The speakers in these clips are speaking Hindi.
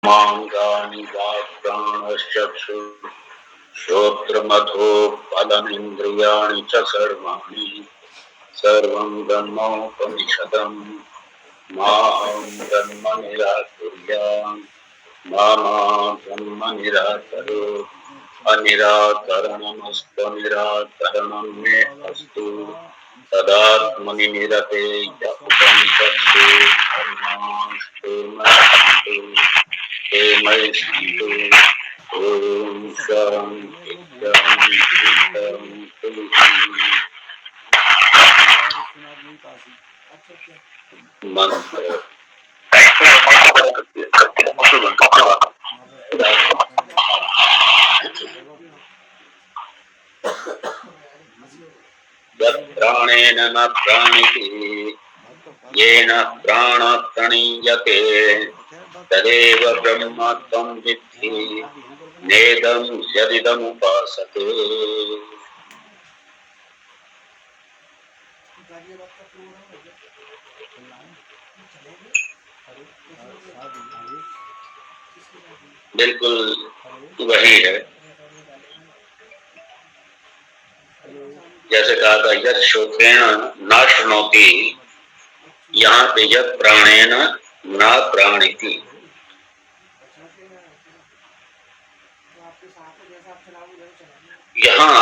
मांगानि वाक्प्राणश्चक्षु श्रोत्रमथो फलमिन्द्रियाणि च सर्वाणि सर्वं ब्रह्मोपनिषदम् माहं ब्रह्म निराकुर्याम् मा ब्रह्म निराकरोत् अनिराकरणमस्त्वनिराकरणं मे अस्तु तदात्मनि निरतेय उपनिषत्सु धर्मास्तु मयि सन्तु ओम शांति शांति शांति। मंत्र प्राणेन न प्राणिति येन प्राण प्रणीयते तदेव ब्रह्म त्वं विद्धि नेदं यदिदमुपासते। बिल्कुल वही है, जैसे कहा था यत् श्रोत्रेण न शृणोति, यहाँ पे यत् प्राणेन न प्राणिति। यहाँ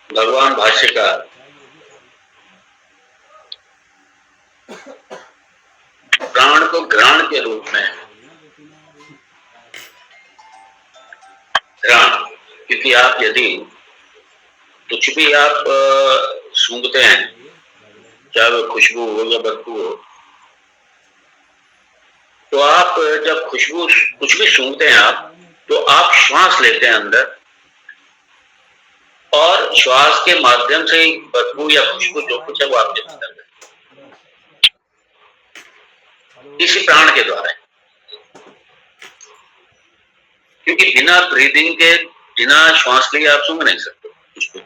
भगवान भाष्यकार प्राण को घ्राण के रूप में घ्राण, क्योंकि आप यदि कुछ भी आप सूंघते हैं, चाहे वो खुशबू हो या बदबू हो, तो आप जब खुशबू कुछ भी सूंघते हैं आप, तो आप श्वास लेते हैं अंदर और श्वास के माध्यम से बदबू या खुशबू जो कुछ है वो आपके अंदर है, इसी प्राण के द्वारा। क्योंकि बिना ब्रीदिंग के, बिना श्वास लिए आप सूंघ नहीं सकते कुछ भी।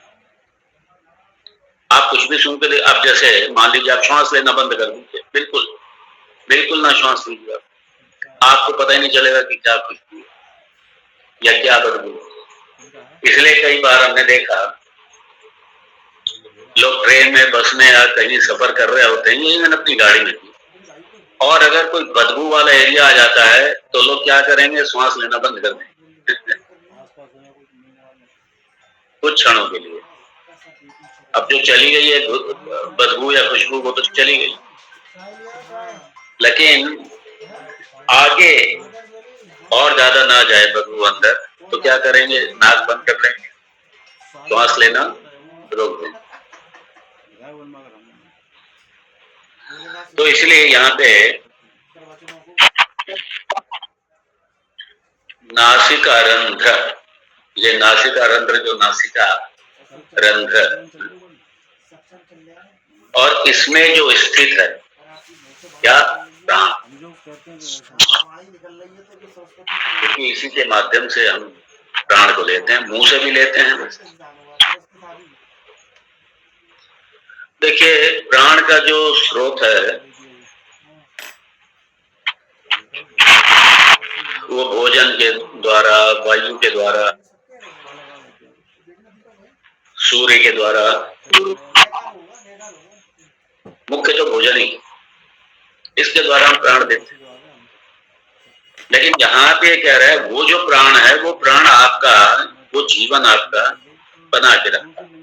आप कुछ भी सूंघ के, आप जैसे मान लीजिए आप श्वास लेना बंद कर दीजिए, बिल्कुल बिल्कुल ना श्वास लीजिए, आपको पता ही नहीं चलेगा कि क्या खुशबू या क्या बदबू। इसलिए कई बार हमने देखा लोग ट्रेन में, बस में या कहीं सफर कर रहे होते हैं, इवन अपनी गाड़ी में भी, और अगर कोई बदबू वाला एरिया आ जाता है तो लोग क्या करेंगे, श्वास लेना बंद कर देंगे कुछ क्षणों के लिए। अब जो चली गई है बदबू या खुशबू, वो तो चली गई, लेकिन आगे और ज्यादा ना जाए बदबू अंदर, तो क्या करेंगे, नाक बंद कर लेंगे, श्वास लेना रोक देंगे। तो इसलिए यहाँ पे नासिका रंध्र, ये नासिका रंध्र, जो नासिका रंध्र, और इसमें जो स्थित है क्या, प्राण, क्योंकि इसी के माध्यम से हम प्राण को लेते हैं, मुंह से भी लेते हैं। देखिए प्राण का जो स्रोत है वो भोजन के द्वारा, वायु के द्वारा, सूर्य के द्वारा, मुख्य तो भोजन ही, इसके द्वारा हम प्राण देते हैं। लेकिन यहाँ पे कह रहा है वो जो प्राण है, वो प्राण आपका, वो जीवन आपका बना के रखता है।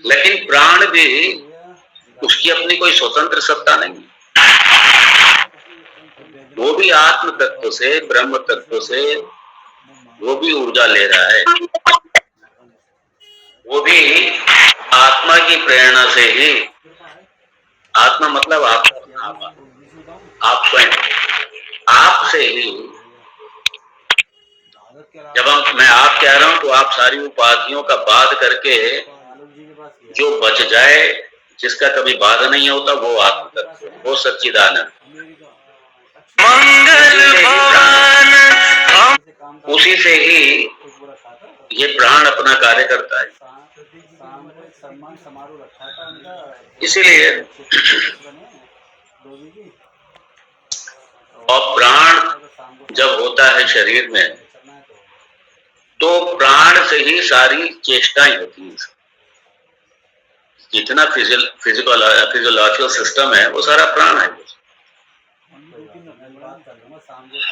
लेकिन प्राण भी, उसकी अपनी कोई स्वतंत्र सत्ता नहीं, वो भी आत्म तत्व से, ब्रह्म तत्व से वो भी ऊर्जा ले रहा है, वो भी आत्मा की प्रेरणा से ही, आत्मा मतलब आप स्वयं, आप से ही। जब मैं आप कह रहा हूं तो आप सारी उपाधियों का बाध करके जो बच जाए, जिसका कभी बाध नहीं होता, वो आत्म तत्व, वो सच्चिदानंद, उसी से ही ये प्राण अपना कार्य करता है। इसीलिए और प्राण जब होता है शरीर में तो प्राण से ही सारी चेष्टाएं होती हैं। जितना फिजियोलॉजिकल सिस्टम है वो सारा प्राण है।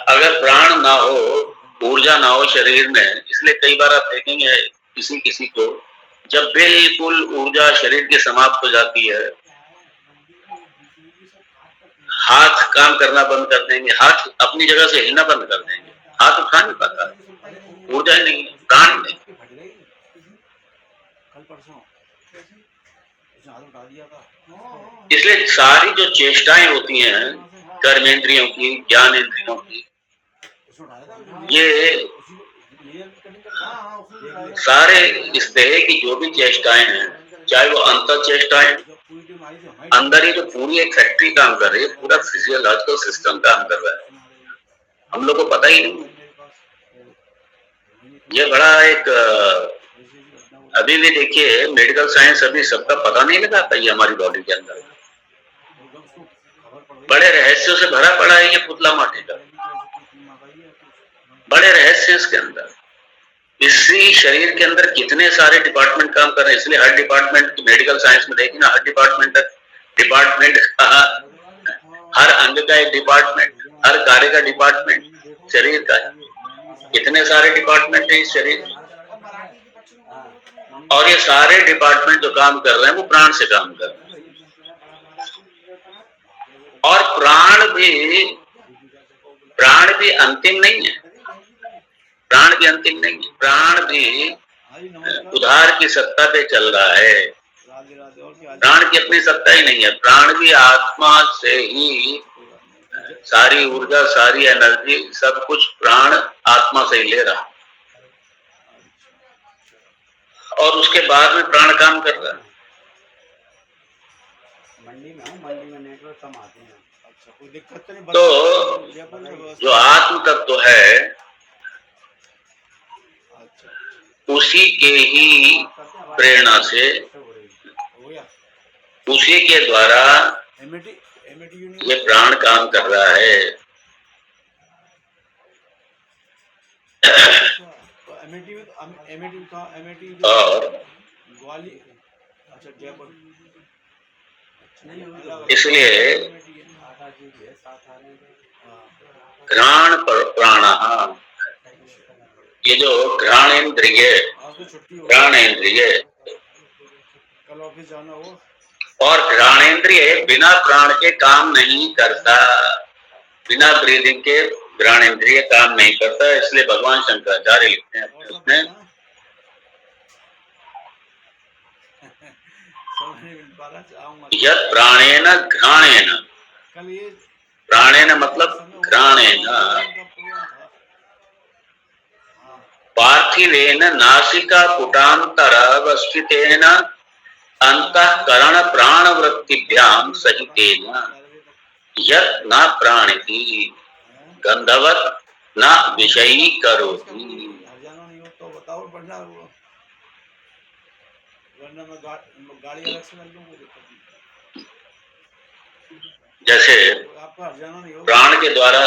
अगर प्राण ना हो, ऊर्जा ना हो शरीर में, इसलिए कई बार आप देखेंगे किसी किसी को जब बिल्कुल ऊर्जा शरीर की समाप्त हो जाती है, हाथ काम करना बंद कर देंगे, हाथ अपनी जगह से हिलना बंद कर देंगे, हाथ उठा नहीं पाता, ऊर्जा ही नहीं, प्राण नहीं। इसलिए सारी जो चेष्टाएं होती हैं कर्मेंद्रियों की, ज्ञानेंद्रियों की, ये सारे इस देह की जो भी चेष्टाएं हैं, चाहे वो अंतर चेष्टाएं, अंदर ही जो पूरी एक फैक्ट्री काम कर रही है, पूरा फिजियोलॉजिकल सिस्टम काम कर रहा है, हम लोग को पता ही नहीं। ये बड़ा एक अभी भी देखिए मेडिकल साइंस अभी सबका पता नहीं लगा पाई हमारी बॉडी के अंदर, बड़े रहस्यों से भरा पड़ा है ये पुतला माटी का, बड़े रहस्य इसके अंदर। इसी शरीर के अंदर कितने सारे डिपार्टमेंट काम कर रहे हैं, इसलिए हर डिपार्टमेंट मेडिकल साइंस में देखिए ना, हर डिपार्टमेंट का हर अंग का एक डिपार्टमेंट, हर कार्य का डिपार्टमेंट शरीर का है। कितने सारे डिपार्टमेंट है इस शरीर में, और ये सारे डिपार्टमेंट जो काम कर रहे हैं वो प्राण से काम कर रहे हैं। और प्राण भी अंतिम नहीं है, प्राण भी अंतिम नहीं है, प्राण भी उधार की सत्ता पे चल रहा है, प्राण की अपनी सत्ता ही नहीं है, प्राण भी आत्मा से ही सारी ऊर्जा, सारी एनर्जी, सब कुछ प्राण आत्मा से ही ले रहा, और उसके बाद में प्राण काम कर रहा है। मंडी में नेटवर्क कम आते हैं। अच्छा, कोई दिक्कत तो नहीं। तो जो आत्म तत्व है उसी के ही प्रेरणा से, उसी के द्वारा ये प्राण काम कर रहा है। और इसलिए घ्राण प्राण, ये जो घ्राणेन्द्रिय और घ्राणेन्द्रिय बिना प्राण के काम नहीं करता, बिना ब्रीदिंग के घ्राणेन्द्रिय काम नहीं करता। इसलिए भगवान शंकराचार्य लिखते हैं उसमें यत् प्राणेन घ्राणेन, प्राणेन मतलब घ्राणेन, पार्थिवेन नासिका पुटान्तरवस्थितेन अंतःकरण प्राण वृत्तिभ्याम सहितेन यत् न प्राणिति गंधवत् न विषयी करोति। जैसे प्राण के द्वारा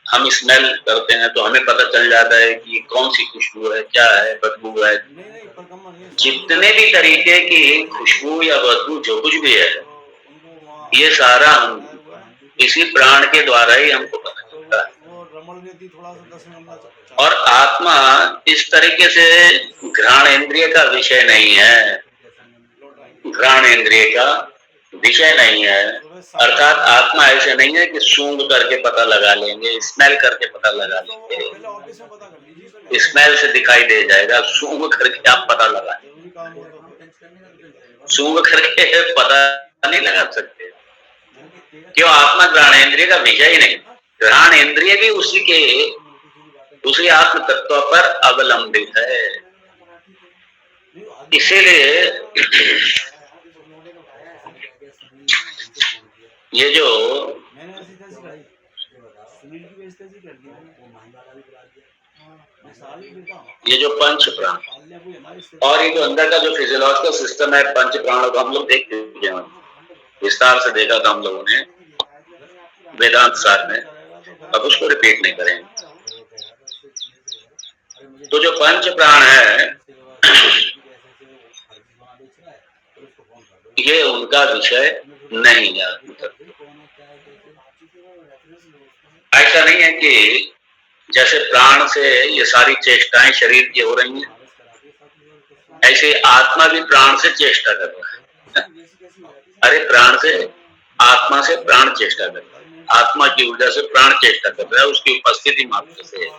हम स्मेल करते हैं तो हमें पता चल जाता है कि कौन सी खुशबू है, क्या है, बदबू है। जितने भी तरीके की खुशबू या बदबू जो कुछ भी है, ये सारा हम इसी प्राण के द्वारा ही हमको पता चलता है। और आत्मा इस तरीके से घ्राणेन्द्रिय का विषय नहीं है, घ्राणेन्द्रिय का विषय नहीं है। अर्थात आत्मा ऐसे नहीं है कि सूंघ करके पता लगा लेंगे, स्मेल करके पता लगा लेंगे, स्मेल से दिखाई दे जाएगा, सूंघ करके आप पता लगा लेंगे, सूंघ करके पता नहीं लगा सकते। क्यों? आत्मा घ्राणेन्द्रिय का विषय ही नहीं, घ्राणेन्द्रिय भी उसी आत्म तत्व पर अवलंबित है। इसीलिए ये जो पंच प्राण और ये जो अंदर का जो फिजियोलॉजिकल सिस्टम है पंच प्राणों को हम लोग देख चुके हैं, विस्तार से देखा था हम लोगों ने वेदांत सार में। अब उसको रिपीट नहीं करेंगे। तो जो पंच प्राण है ये उनका विषय नहीं है। ऐसा नहीं है कि जैसे प्राण से ये सारी चेष्टाएं शरीर की हो रही हैं, ऐसे आत्मा भी प्राण से चेष्टा कर रहा है। अरे प्राण से आत्मा से प्राण चेष्टा कर रहा है, आत्मा की ऊर्जा से प्राण चेष्टा कर रहा है, उसकी उपस्थिति मात्र से।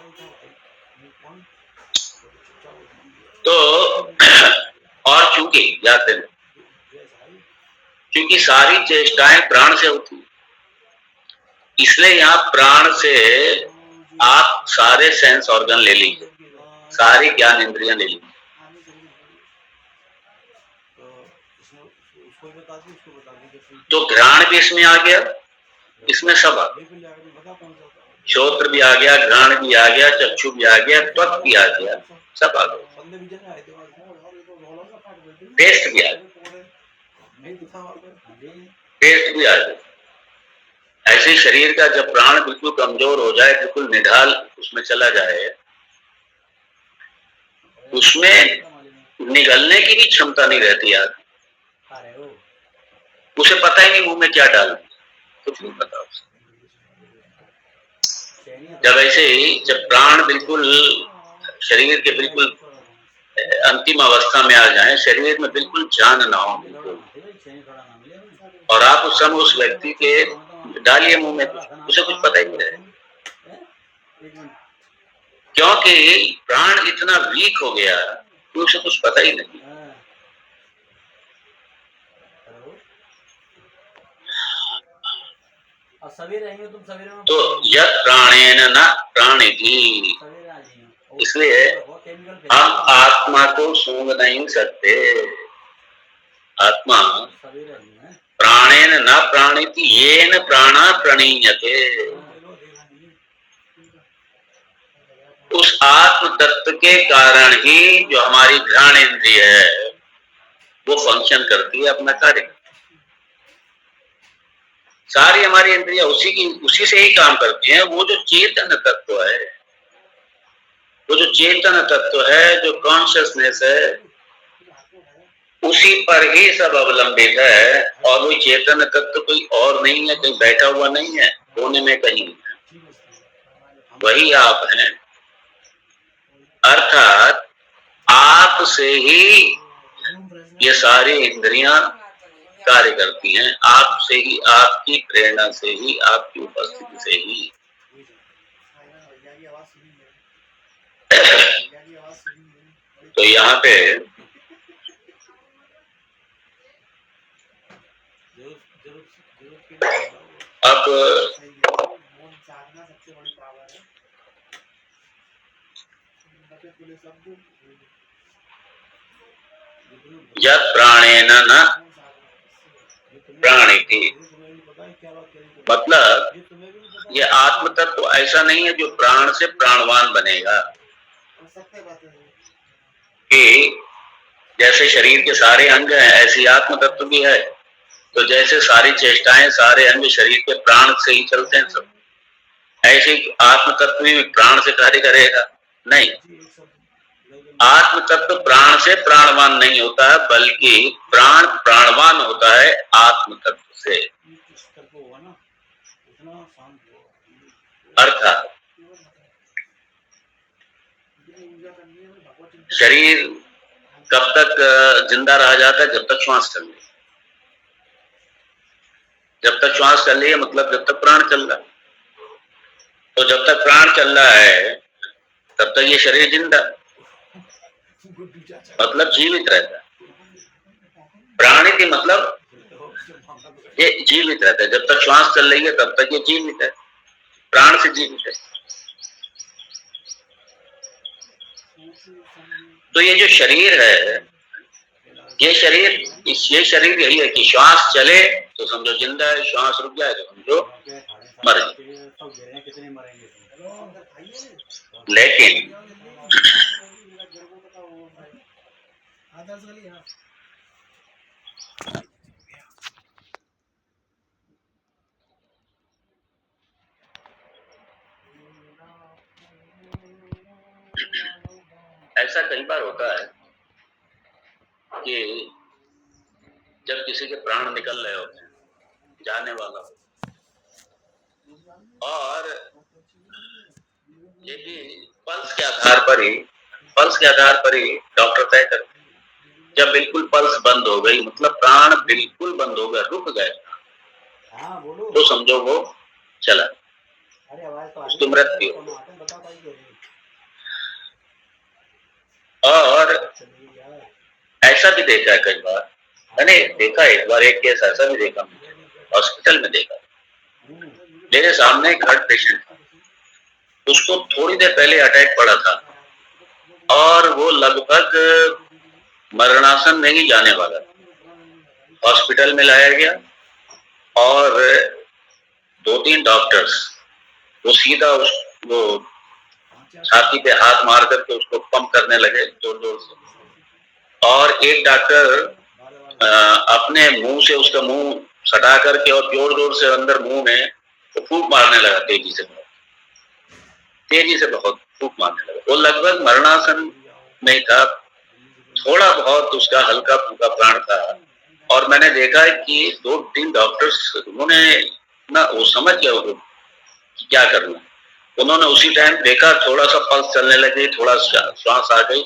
तो और चूंकि याद देना, क्योंकि सारी चेष्टाएं प्राण से होती है, इसलिए यहाँ प्राण से आप सारे सेंस ऑर्गन ले लीजिए, सारी ज्ञान इंद्रियां ले लीजिए। तो घ्राण भी इसमें आ गया, इसमें सब आ गया, श्रोत्र भी आ गया, घ्राण भी आ गया, चक्षु भी आ गया, त्वक भी आ गया, सब आ गया, टेस्ट भी आ गया, टेस्ट भी आ गया। ऐसे शरीर का जब प्राण बिल्कुल कमजोर हो जाए, बिल्कुल निढाल उसमें चला जाए, उसमें निगलने की भी क्षमता नहीं रहती यार, उसे पता ही नहीं मुंह में क्या डाल, कुछ नहीं पता उसे। जब ऐसे जब प्राण बिल्कुल शरीर के बिल्कुल अंतिम अवस्था में आ जाए, शरीर में बिल्कुल जान ना हो बिल्कुल, और आप उस समय उस व्यक्ति के डालिए मुंह में, उसे कुछ पता ही नहीं रहे, क्योंकि प्राण इतना वीक हो गया कि उसे कुछ पता ही नहीं। तो यत् प्राणेन न प्राणिति, इसलिए हम आत्मा को सूंघ नहीं सकते। आत्मा प्राणेन न प्राणिति येन प्राणा प्रणीयते, उस आत्म तत्व के कारण ही जो हमारी घ्राण इंद्रिय है वो फंक्शन करती है, अपना कार्य। सारी हमारी इंद्रियां उसी से ही काम करती हैं। वो जो चेतन तत्व है, वो जो चेतन तत्व है, जो कॉन्शियसनेस है, उसी पर ही सब अवलंबित है। और वो चेतन तत्व कोई और नहीं है, कहीं बैठा हुआ नहीं है कोने में कहीं, वही आप हैं। अर्थात आप से ही ये सारी इंद्रियां कार्य करती हैं, आपसे ही, आपकी प्रेरणा से ही, आपकी उपस्थिति से ही। तो यहाँ पे अब यत् प्राणेन न प्राणिति, मतलब ये आत्म तत्व ऐसा नहीं है जो प्राण से प्राणवान बनेगा, कि जैसे शरीर के सारे अंग हैं ऐसी आत्म तत्व भी है। तो जैसे सारी चेष्टाएं, सारे अंग शरीर के प्राण से ही चलते हैं सब, ऐसे आत्म तत्व भी प्राण से कार्य करेगा नहीं। आत्म तत्व प्राण से प्राणवान नहीं होता है, बल्कि प्राण प्राणवान होता है आत्म तत्व से। अर्थात शरीर कब तक जिंदा रह जाता है? जब तक श्वास चल रही है। जब तक श्वास चल रही है मतलब जब तक प्राण चल रहा है। तो जब तक प्राण चल रहा है तब तक ये शरीर जिंदा, मतलब जीवित रहता है। प्राणिति मतलब ये जीवित रहता है, जब तक श्वास चल रही है तब तक ये जीवित है, प्राण से जीवित है। तो ये जो शरीर है, ये शरीर यही है कि श्वास चले तो समझो जिंदा है, श्वास रुक जाए तो समझो मर जाए। लेकिन ऐसा कई बार होता है कि जब किसी के प्राण निकल रहे होते हैं, जाने वाला हो, और ये भी पल्स के आधार पर ही डॉक्टर तय करते हैं। जब बिल्कुल पल्स बंद हो गई, मतलब प्राण बिल्कुल बंद हो गया, रुक गए, तो समझो वो चला, उसकी मृत्यु हो। और ऐसा भी देखा है कई बार, मैंने देखा एक बार, एक केस ऐसा भी देखा, हॉस्पिटल में देखा। मेरे सामने एक हार्ट पेशेंट था, उसको थोड़ी देर पहले अटैक पड़ा था और वो लगभग मरणासन में ही जाने वाला। हॉस्पिटल में लाया गया और 2-3 डॉक्टर्स वो सीधा वो छाती पे हाथ मार करके उसको पंप करने लगे जोर जोर से, और एक डॉक्टर अपने मुंह से उसका मुंह सटा करके और जोर जोर से अंदर मुंह में तो फूंक मारने लगा, तेजी से बहुत फूंक मारने लगा। वो लगभग मरणासन में था, थोड़ा बहुत उसका हल्का फुल्का प्राण था। और मैंने देखा है कि 2-3 डॉक्टर्स उन्होंने ना वो समझ गया वो क्या करना, उन्होंने उसी टाइम देखा, थोड़ा सा पल्स चलने लगी, थोड़ा श्वास आ गई,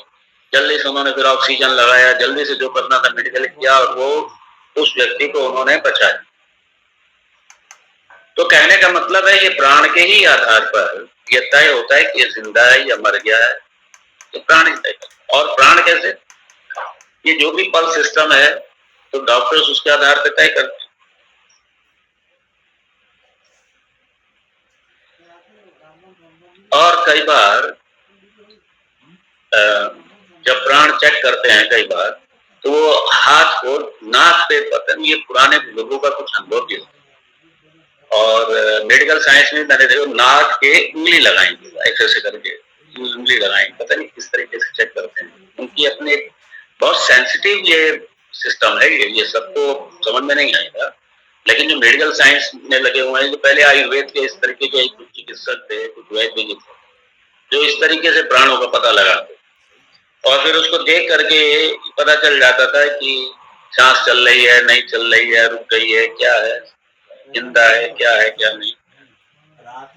जल्दी से उन्होंने फिर ऑक्सीजन लगाया, जल्दी से जो करना था मेडिकल किया और वो उस व्यक्ति को उन्होंने बचाया। तो कहने का मतलब है ये प्राण के ही आधार पर ये तय होता है कि ये जिंदा है या मर गया है, ये प्राण ही तय करता है। और प्राण कैसे, ये जो भी पल्स सिस्टम है तो डॉक्टर्स उसके आधार पर तय करते हैं। और कई बार जब प्राण चेक करते हैं कई बार, तो वो हाथ को नाक पे, पता नहीं ये पुराने लोगों का कुछ अनुभव भी होता है। और मेडिकल साइंस में मैंने देखा नाक के उंगली लगाएंगे, ऐसे करके उंगली लगाएंगे, पता नहीं किस तरीके से चेक करते हैं। उनकी अपने बहुत सेंसिटिव ये सिस्टम है, ये सबको समझ में नहीं आएगा, लेकिन जो मेडिकल साइंस में लगे हुए हैं, जो पहले आयुर्वेद के इस तरीके के कुछ चिकित्सक थे, कुछ वैद्य भी थे, जो इस तरीके से प्राणों का पता लगाते, और फिर उसको देख करके पता चल जाता था कि सांस चल रही है, नहीं चल रही है, रुक गई है, क्या है, जिंदा है, क्या है, क्या नहीं।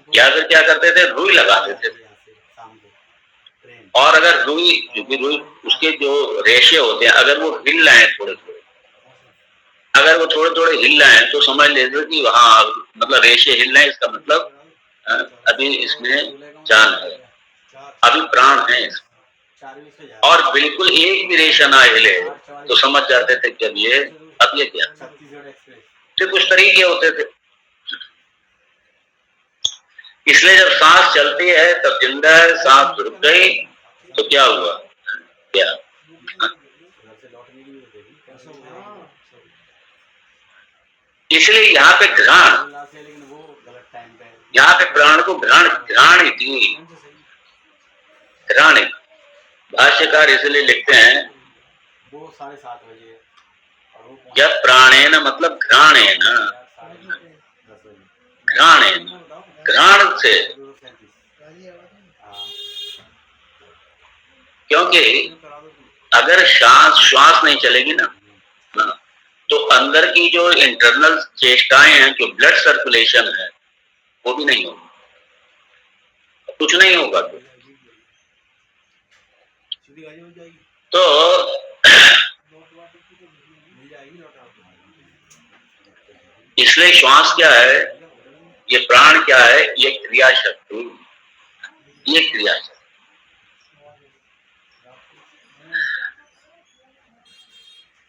या फिर क्या करते थे, रुई लगाते थे, और अगर रुई, क्योंकि रुई उसके जो रेशे होते हैं, अगर वो हिल रहे हैं थोड़े थोड़े, अगर वो थोड़े थोड़े हिल रहे हैं तो समझ लेते कि हाँ, मतलब रेशे हिल रहे हैं, इसका मतलब अभी इसमें जान है, अभी प्राण है इसमें। और बिल्कुल एक भी रेशा ना हिले तो समझ जाते थे कि अब ये क्या। तो कुछ तरीके होते थे, इसलिए जब सांस चलती है तब जिंदा है, सांस रुक गई तो क्या हुआ, क्या। इसलिए यहाँ पे प्राण को घ्राण भाष्यकार इसलिए लिखते हैं जब प्राणेन मतलब घ्राणेन, घ्राण से, क्योंकि अगर श्वास नहीं चलेगी ना, तो अंदर की जो इंटरनल चेष्टाएं हैं, जो ब्लड सर्कुलेशन है, वो भी नहीं होगी, कुछ नहीं होगा। तो इसलिए श्वास क्या है, ये प्राण क्या है, ये क्रिया शक्ति, ये क्रिया शक्ति।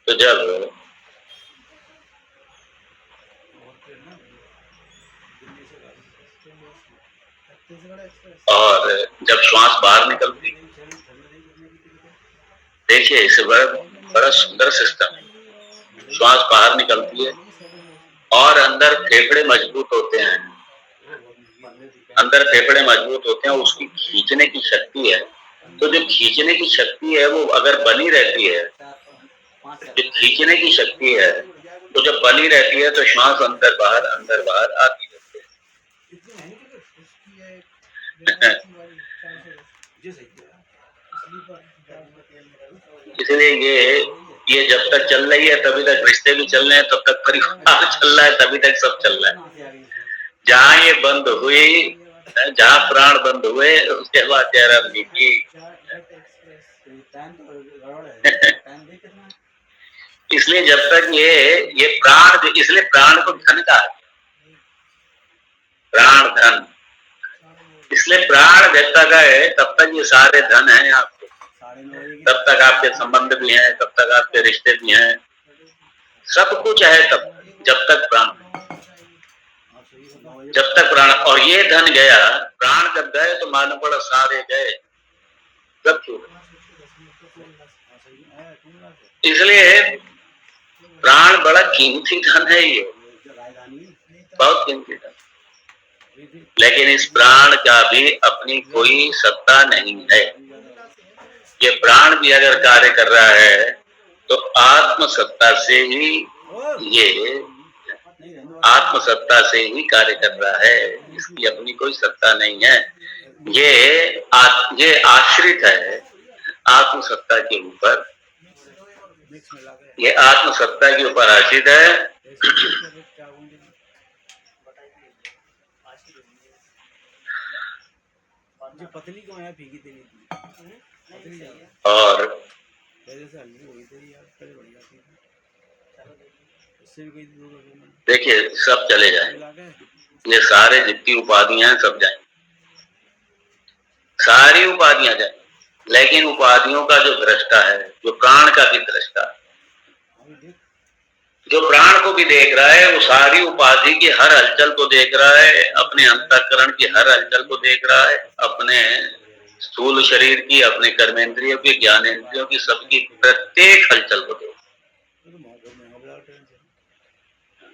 तो जब और जब श्वास बाहर निकलती, देखिए इसे बड़ा सुंदर सिस्टम है। श्वास बाहर निकलती है और अंदर फेफड़े मजबूत होते हैं, उसकी खींचने की शक्ति है। तो जो खींचने की शक्ति है वो अगर बनी रहती है, जो खींचने की शक्ति है तो जब बनी रहती है तो श्वास अंदर बाहर आती रहती है। इसलिए ये जब तक चल रही है तभी तक रिश्ते भी चल रहे हैं, तब तक परिवार चल रहा है, तभी तक सब चल रहा है। जहां ये बंद हुई, जहां प्राण बंद हुए, उसके बाद जयराम जी की इसलिए जब तक ये प्राण, इसलिए प्राण को धन कहा, प्राण धन, इसलिए प्राण जब तक है तब तक ये सारे धन है आपके, तब तक आपके संबंध भी हैं, तब तक आपके रिश्ते भी हैं, सब कुछ है तब, जब तक प्राण, जब तक प्राण। और ये धन गया, प्राण जब गए तो मालूम पड़ा सारे गए, सब छूट। इसलिए प्राण बड़ा कीमती धन है, ये बहुत कीमती धन। लेकिन इस प्राण का भी अपनी कोई सत्ता नहीं है। ये प्राण भी अगर कार्य कर रहा है तो आत्मसत्ता से ही, ये आत्मसत्ता से ही कार्य कर रहा है, इसकी अपनी कोई सत्ता नहीं है। ये आश्रित है आत्मसत्ता के ऊपर, ये आत्मसत्ता के ऊपर आश्रित है। और देखिए सब चले जाएंगे, ये सारे जितनी उपाधियां हैं सब जाएंगे, सारी उपाधियां जाएंगी, लेकिन उपाधियों का जो दृष्टा है, जो प्राण का भी दृष्टा, जो प्राण को भी देख रहा है, वो सारी उपाधि की हर हलचल को देख रहा है, अपने अंतःकरण की हर हलचल को देख रहा है, अपने स्थूल शरीर की, अपने कर्मेंद्रियों की, ज्ञानेंद्रियों की, सबकी प्रत्येक हलचल को देख,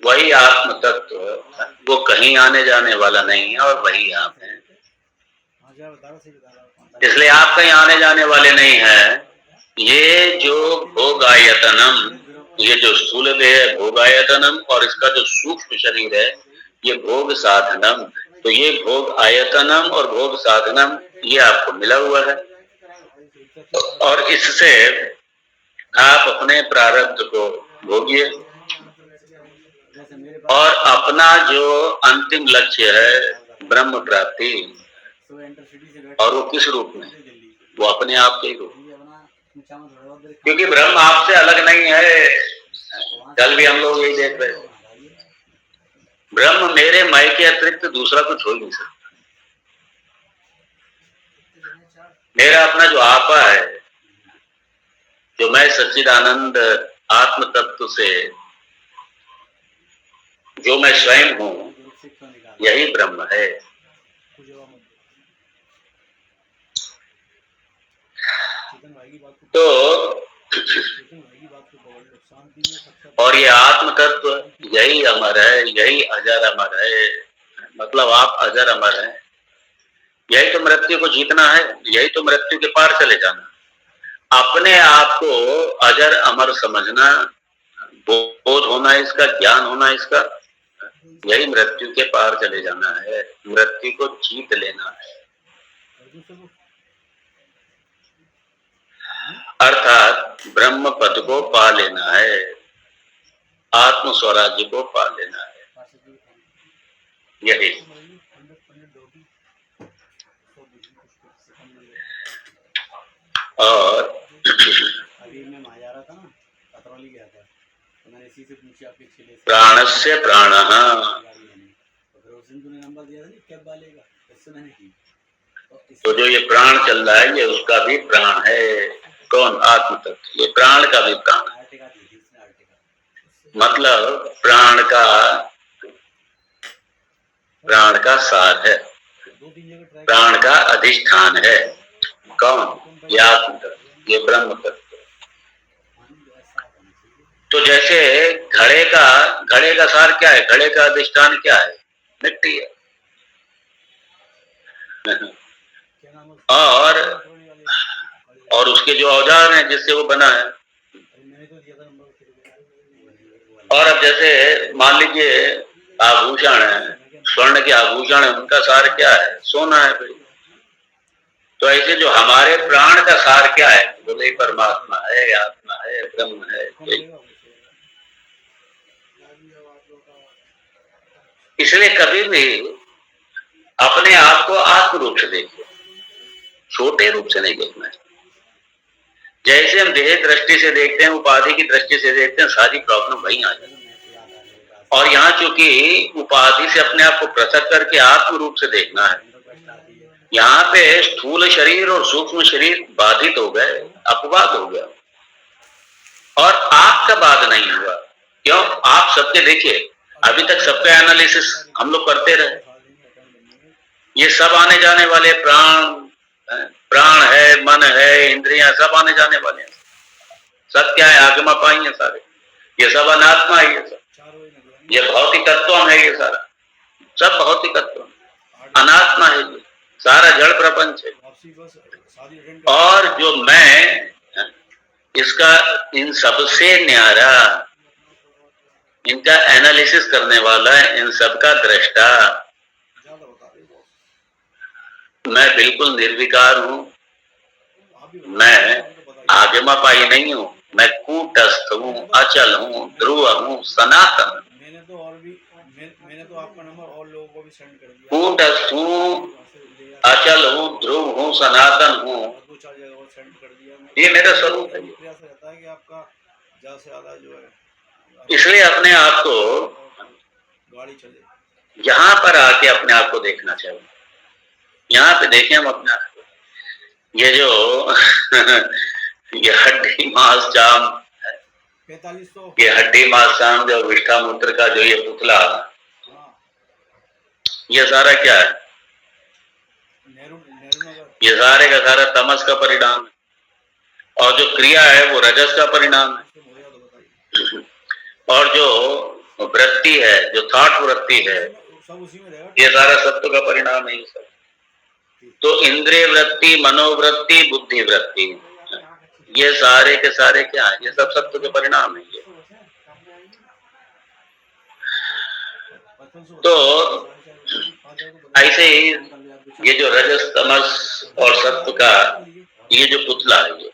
वही आत्म तत्व, वो कहीं आने जाने वाला नहीं है और वही आप हैं। इसलिए आप कहीं आने जाने वाले नहीं है। ये जो भोगायतनम, ये जो स्थूल देह है भोगायतनम, और इसका जो सूक्ष्म शरीर है ये भोग साधनम। तो ये भोग आयतनम और भोग साधनम ये आपको मिला हुआ है, और इससे आप अपने प्रारब्ध को भोगिए, और अपना जो अंतिम लक्ष्य है ब्रह्म प्राप्ति, और वो किस रूप में, वो अपने आप के रूप, क्योंकि ब्रह्म आपसे अलग नहीं है। कल भी हम लोग यही देख रहे थे, ब्रह्म मेरे मय के अतिरिक्त दूसरा कुछ हो ही नहीं सकता। मेरा अपना जो आपा है, जो मैं सच्चिदानंद आत्म तत्व से जो मैं स्वयं हूं, यही ब्रह्म है। तो और ये आत्म तत्व यही अमर है, यही अजर अमर है, मतलब आप अजर अमर हैं। यही तो मृत्यु को जीतना है, यही तो मृत्यु के पार चले जाना, अपने आप को अजर अमर समझना, बोध होना, इसका ज्ञान होना, इसका यही मृत्यु के पार चले जाना है, मृत्यु को जीत लेना है, अर्थात ब्रह्म पद को पा लेना है, आत्म स्वराज्य को पा लेना है। यही और प्राणस्य प्राणः, तो जो ये प्राण चल रहा है ये उसका भी प्राण है। कौन? आत्म तत्व, ये प्राण का भी प्राण है, मतलब प्राण का सार है, प्राण का अधिष्ठान है। कौन? ये आत्म तत्व, ये ब्रह्म तत्व। तो जैसे घड़े का सार क्या है, घड़े का अधिष्ठान क्या है? मिट्टी है। और उसके जो औजार हैं जिससे वो बना है। और अब जैसे मान लीजिए आभूषण है, स्वर्ण के आभूषण है, उनका सार क्या है? सोना है भाई। तो ऐसे जो हमारे प्राण का सार क्या है, बोले परमात्मा है, आत्मा है, ब्रह्म है। इसलिए कभी भी अपने आप को आत्म रूप से देखिए, छोटे रूप से नहीं देखना है। जैसे हम देह दृष्टि से देखते हैं, उपाधि की दृष्टि से देखते हैं, सारी प्रॉब्लम वहीं आ जाती है। और यहाँ चूंकि उपाधि से अपने आप को पृथक करके आत्म रूप से देखना है, यहाँ पे स्थूल शरीर और सूक्ष्म शरीर बाधित हो गए, अपवाद हो गया, और आपका बाध नहीं हुआ। क्यों? आप सबके देखिए, अभी तक सबका एनालिसिस हम लोग करते रहे। ये सब आने जाने वाले प्राण है, मन है, इंद्रियां सब आने जाने वाले हैं। सब क्या है? आगमा पाई है सारे। ये सब अनात्मा है, ये भौतिक तत्व है, ये सारा सब भौतिक तत्व अनात्मा है, ये सारा जड़ प्रपंच है। और जो मैं, इसका इन सबसे न्यारा, इनका एनालिसिस करने वाला है, इन सबका दृष्टा मैं बिल्कुल निर्विकार हूं। मैं आगमापाई नहीं हूं, मैं कूटस्थ हूं, अचल हूं, ध्रुव हूं, सनातन। मैंने तो आपका नंबर और लोगों को भी सेंड कर दिया। कूटस्थ हूं, अचल हूं, ध्रुव हूं, सनातन हूं, ये मेरा स्वरूप है। इसलिए अपने आप को यहाँ पर आके अपने आप को देखना चाहिए। यहाँ पे देखें हम अपने आप को, ये जो ये हड्डी मांस चाम, ये हड्डी मांस चाम जो विष्ठा मूत्र का जो ये पुतला, ये सारा क्या है? ये सारे का सारा तमस का परिणाम है, और जो क्रिया है वो रजस का परिणाम है, और जो वृत्ति है, जो थॉट वृत्ति है, ये सारा सत्व का परिणाम है। सब तो इंद्रिय वृत्ति, मनोवृत्ति, बुद्धि वृत्ति, ये सारे के सारे क्या है? ये सब सत्व के परिणाम है। ये तो ऐसे ही ये जो रजस, तमस और सत्व का ये जो पुतला है, ये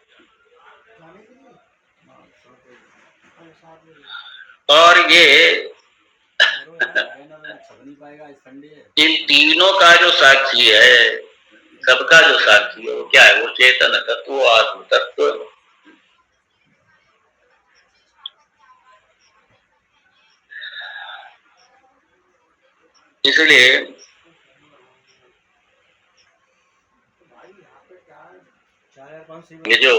और ये इन तीनों का जो साक्षी है, सबका जो साक्षी है वो क्या है? वो चेतन तत्व, आत्म तत्व। इसलिए ये जो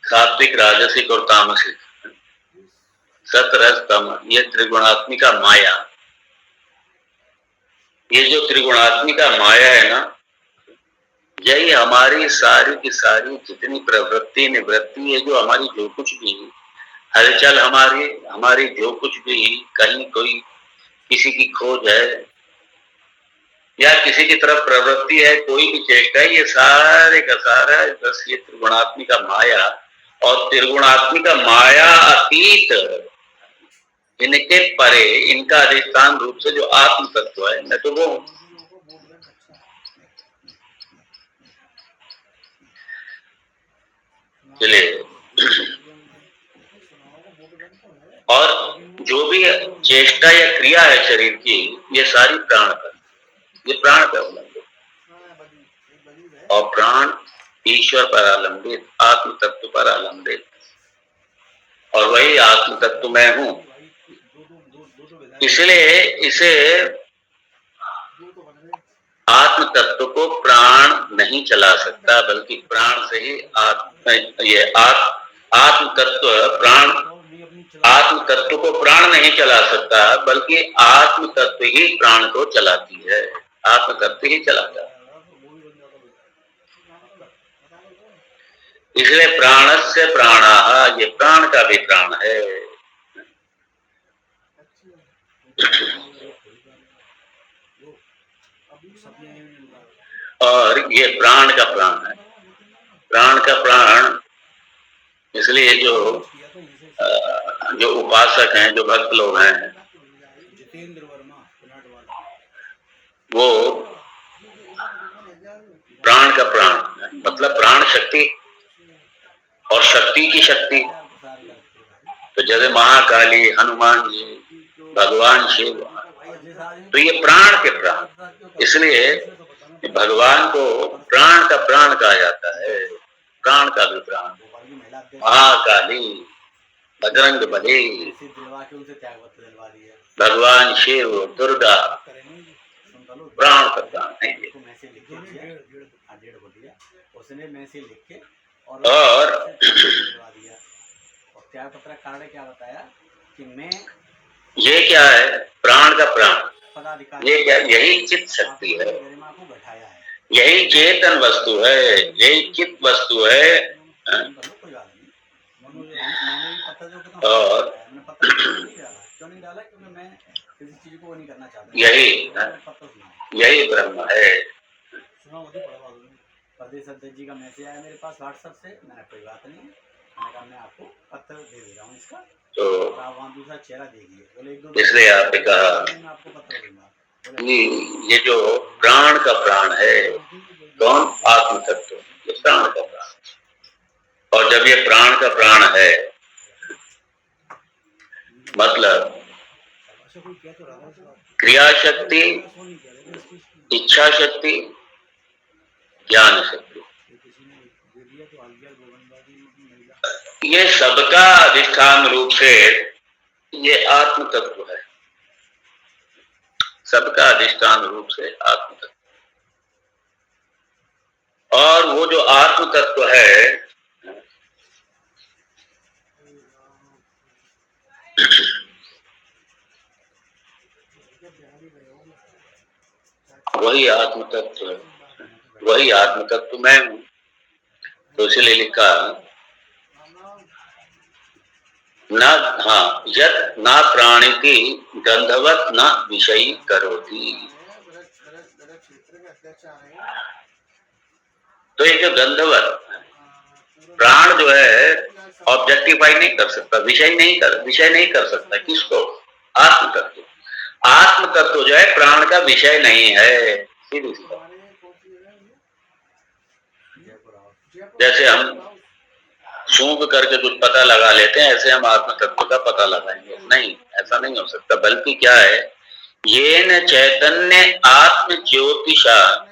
सात्विक, राजसिक और तामसिक, सत, रज, तम, ये त्रिगुणात्मिका माया, ये जो त्रिगुणात्मिका माया है ना, यही हमारी सारी की सारी जितनी प्रवृत्ति निवृत्ति है, जो हमारी जो कुछ भी हलचल, हमारी जो कुछ भी, कहीं कोई किसी की खोज है या किसी की तरफ प्रवृत्ति है, कोई भी चेष्टा है, ये सारे का सारा बस ये त्रिगुणात्मिका माया, और त्रिगुणात्मिका माया अतीत, इनके परे, इनका अधिष्ठान रूप से जो आत्म तत्व है, मैं तो वो हूं। चलिए, और जो भी चेष्टा या क्रिया है शरीर की, ये सारी प्राण पर, ये प्राण पर अवलंबित, और प्राण ईश्वर पर अवलंबित, आत्म तत्व पर अवलंबित, और वही आत्म तत्व मैं हूं। इसलिए इसे आत्म तत्व को प्राण नहीं चला सकता, बल्कि प्राण से ही आत्म तत्व, प्राण आत्म तत्व को प्राण नहीं चला सकता, बल्कि आत्म तत्व ही प्राण को चलाती है, आत्म तत्व ही चलाता है। इसलिए प्राणस्य प्राणाः, ये प्राण का भी प्राण है। और ये प्राण का प्राण है, प्राण का प्राण। इसलिए जो उपासक हैं, जो भक्त लोग हैं, वो प्राण शक्ति और शक्ति की शक्ति। तो जैसे महाकाली, हनुमान जी, भगवान शिव, तो ये प्राण के प्राण, इसलिए भगवान को प्राण का प्राण कहा जाता है, प्राण का भी प्राण। महाकाली, बजरंग बली, भगवान शिव, दुर्गा, प्राण का प्राण है। और क्या बताया कि मैं, ये क्या है? प्राण का प्राण, ये क्या? यही चित्त शक्ति है, यही चेतन वस्तु है, यही चित्त वस्तु है। और यही ब्रह्म है। प्रदेश अध्यक्ष जी का मैसेज आया मेरे पास व्हाट्सएप से, मैंने कोई बात नहीं, मैंने कहा मैं आपको पत्र दे दे रहा हूँ इसका, तो आप वहाँ दूसरा चेहरा देखिए। बोले इसलिए आपने कहा मैं आपको पत्र दूंगा। ये जो प्राण का प्राण है, कौन? आत्म तत्व, ये प्राण का प्राण। और जब ये प्राण का प्राण है, मतलब क्रिया शक्ति, इच्छा शक्ति, ज्ञान शक्ति, ये सबका अधिष्ठान रूप से ये आत्म तत्व है, सबका अधिष्ठान रूप से आत्म तत्व। और वो जो आत्म तत्व है, वही आत्म तत्व, वही आत्म तत्व मैं हूं। तो इसलिए लिखा न, हाँ, यत ना प्राणी की गंधवत न विषयी करोति। तो ये जो गंधवत प्राण जो है, ऑब्जेक्टिफाई नहीं कर सकता, विषय नहीं कर सकता। किसको? आत्म तत्व। आत्म तत्व जो है प्राण का विषय नहीं है। सीधी सी बात। जैसे हम सूंघ करके कुछ पता लगा लेते हैं, ऐसे हम आत्म तत्व का पता लगाएंगे? नहीं, ऐसा नहीं हो सकता। बल्कि क्या है, येन चैतन्य आत्म ज्योतिषा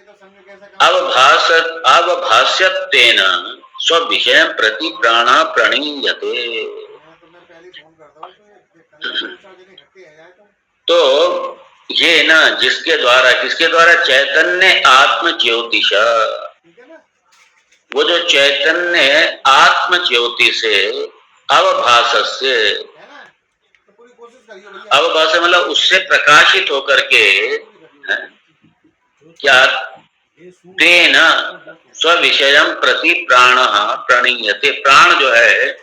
अवभास्यत्वेन स्वविषय प्रति प्राण प्रणीयते। तो ये ना, जिसके द्वारा, किसके द्वारा? चैतन्य आत्म ज्योतिषा, वो जो चैतन्य आत्म ज्योति से अवभास्य, अवभाष मतलब उससे प्रकाशित होकर के, क्या? तेन स्विषयम प्रति प्राण प्रणीयते। प्राण जो है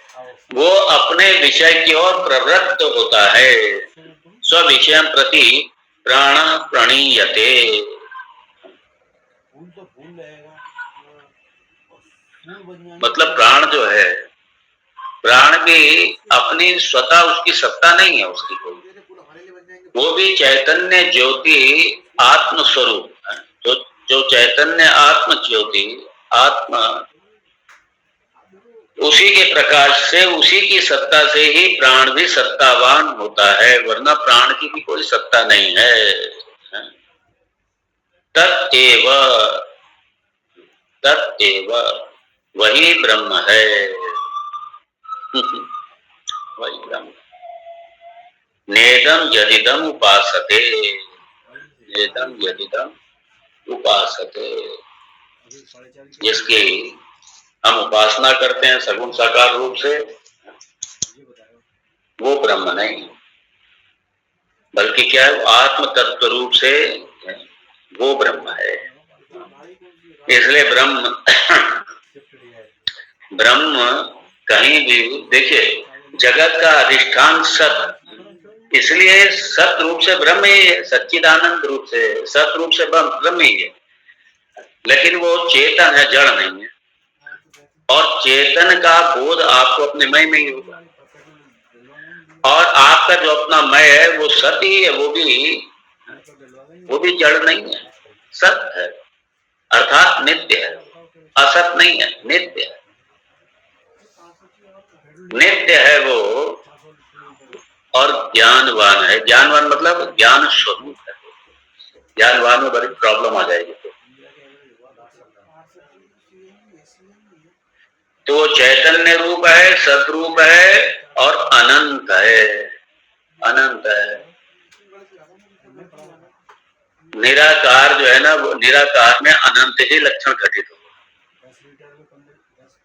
वो अपने विषय की ओर प्रवृत्त होता है। स्विषयम प्रति प्राण प्रणीयते, मतलब प्राण जो है, प्राण की अपनी स्वतः उसकी सत्ता नहीं है उसकी कोई, वो भी चैतन्य ज्योति आत्म स्वरूप है। जो चैतन्य आत्म ज्योति, आत्मा, उसी के प्रकाश से, उसी की सत्ता से ही प्राण भी सत्तावान होता है, वरना प्राण की भी कोई सत्ता नहीं है। तत्एव, तत्एव, वही ब्रह्म है, वही ब्रह्म। नेदम यदिदम उपासते, नेदम यदिदम उपासते, जिसकी हम उपासना करते हैं सगुण साकार रूप से, वो ब्रह्म नहीं, बल्कि क्या है, आत्म तत्व रूप से वो ब्रह्म है। इसलिए ब्रह्म ब्रह्म कहीं भी देखिए, जगत का अधिष्ठान सत, इसलिए सत रूप से ब्रह्म ही है, सच्चिदानंद रूप से सत रूप से ब्रह्म ही है। लेकिन वो चेतन है, जड़ नहीं है। और चेतन का बोध आपको अपने मय में ही होगा, और आपका जो अपना मय है वो सत ही है, वो भी जड़ नहीं है, सत है, अर्थात नित्य है। असत नहीं है, नित्य है, नित्य है वो, और ज्ञानवान है। ज्ञानवान मतलब ज्ञान स्वरूप है। ज्ञानवान में बड़ी प्रॉब्लम आ जाएगी। तो वो चैतन्य रूप है, सतरूप है और अनंत है, अनंत है। निराकार जो है ना, वो निराकार में अनंत ही लक्षण घटित हो,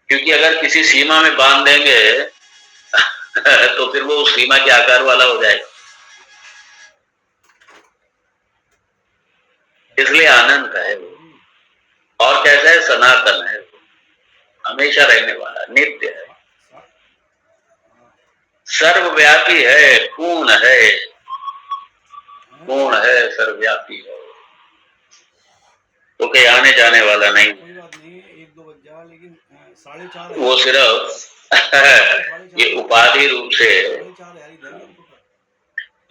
क्योंकि अगर किसी सीमा में बांध देंगे तो फिर वो उस सीमा के आकार वाला हो जाएगा। इसलिए अनंत है वो। और कैसा है? सनातन है, हमेशा रहने वाला, नित्य है, सर्वव्यापी है, पूर्ण है, पूर्ण है, सर्वव्यापी है। तो कहीं आने जाने वाला नहीं, वो सिर्फ ये उपाधि रूप से,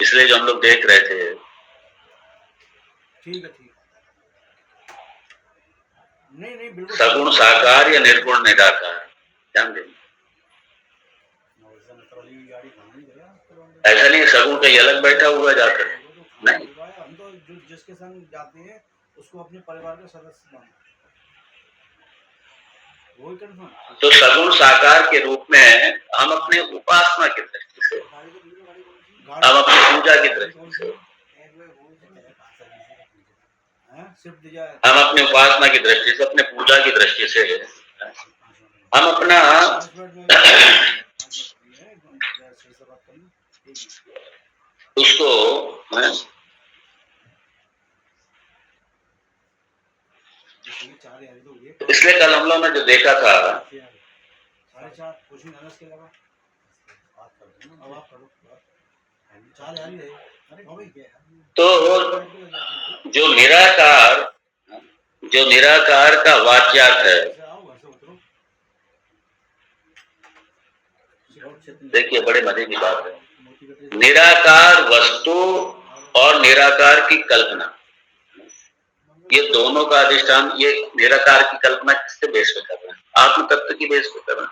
इसलिए जो हम लोग देख रहे थे, सगुण साकार या निर्गुण निराकार, ध्यान दें। ऐसा नहीं सगुण कहीं अलग बैठा हुआ जाकर, नहीं, हम तो जिसके संग जाते हैं उसको अपने परिवार का सदस्य मानते। तो सगुण साकार के रूप में हम अपने उपासना की दृष्टि से, हम अपनी पूजा की दृष्टि से, हम अपनी उपासना की दृष्टि से, अपने पूजा की दृष्टि से हम अपना उसको इसलिए कल हम लोग ने जो देखा था, तो जो निराकार का वाच्यार्थ है, देखिए बड़े मजे की बात है, निराकार वस्तु और निराकार की कल्पना, ये दोनों का अधिष्ठान, ये निराकार की कल्पना किसके बेस पे कर रहा है? आत्म तत्व की बेस पे कर रहा है।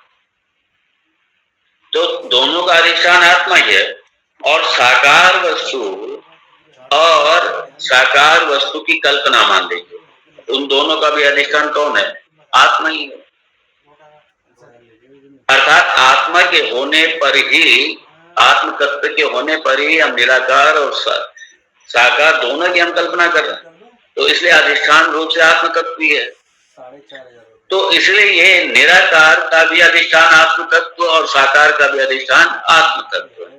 तो दोनों का अधिष्ठान आत्मा ही है, और साकार वस्तु की कल्पना मान लीजिए, उन दोनों का भी अधिष्ठान कौन है? आत्मा ही है। अर्थात आत्मा के होने पर ही, आत्म तत्व के होने पर ही हम निराकार और साकार दोनों की हम कल्पना कर रहे हैं। तो इसलिए अधिष्ठान रूप से आत्म तत्व ही है। तो इसलिए ये निराकार का भी अधिष्ठान आत्म तत्व और साकार का भी अधिष्ठान आत्म तत्व है।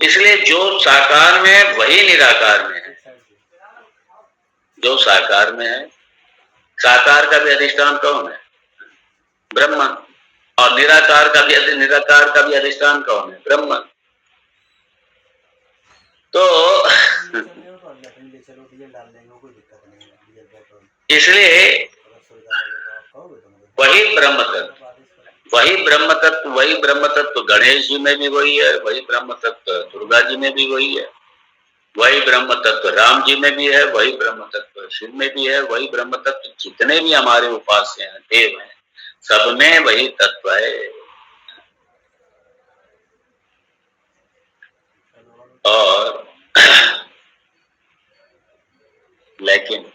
इसलिए जो साकार में है वही निराकार में है, जो साकार में है। साकार का भी अधिष्ठान कौन है? ब्रह्म। और निराकार का भी अधिष्ठान कौन है? ब्रह्म। तो इसलिए वही ब्रह्म तत्व गणेश जी में भी वही है, वही ब्रह्म तत्व दुर्गा जी में भी वही है, वही ब्रह्म तत्व राम जी में भी है, वही ब्रह्म तत्व शिव में भी है, वही ब्रह्म तत्व जितने भी हमारे उपास्य हैं, देव हैं, सब में वही तत्व है। और लेकिन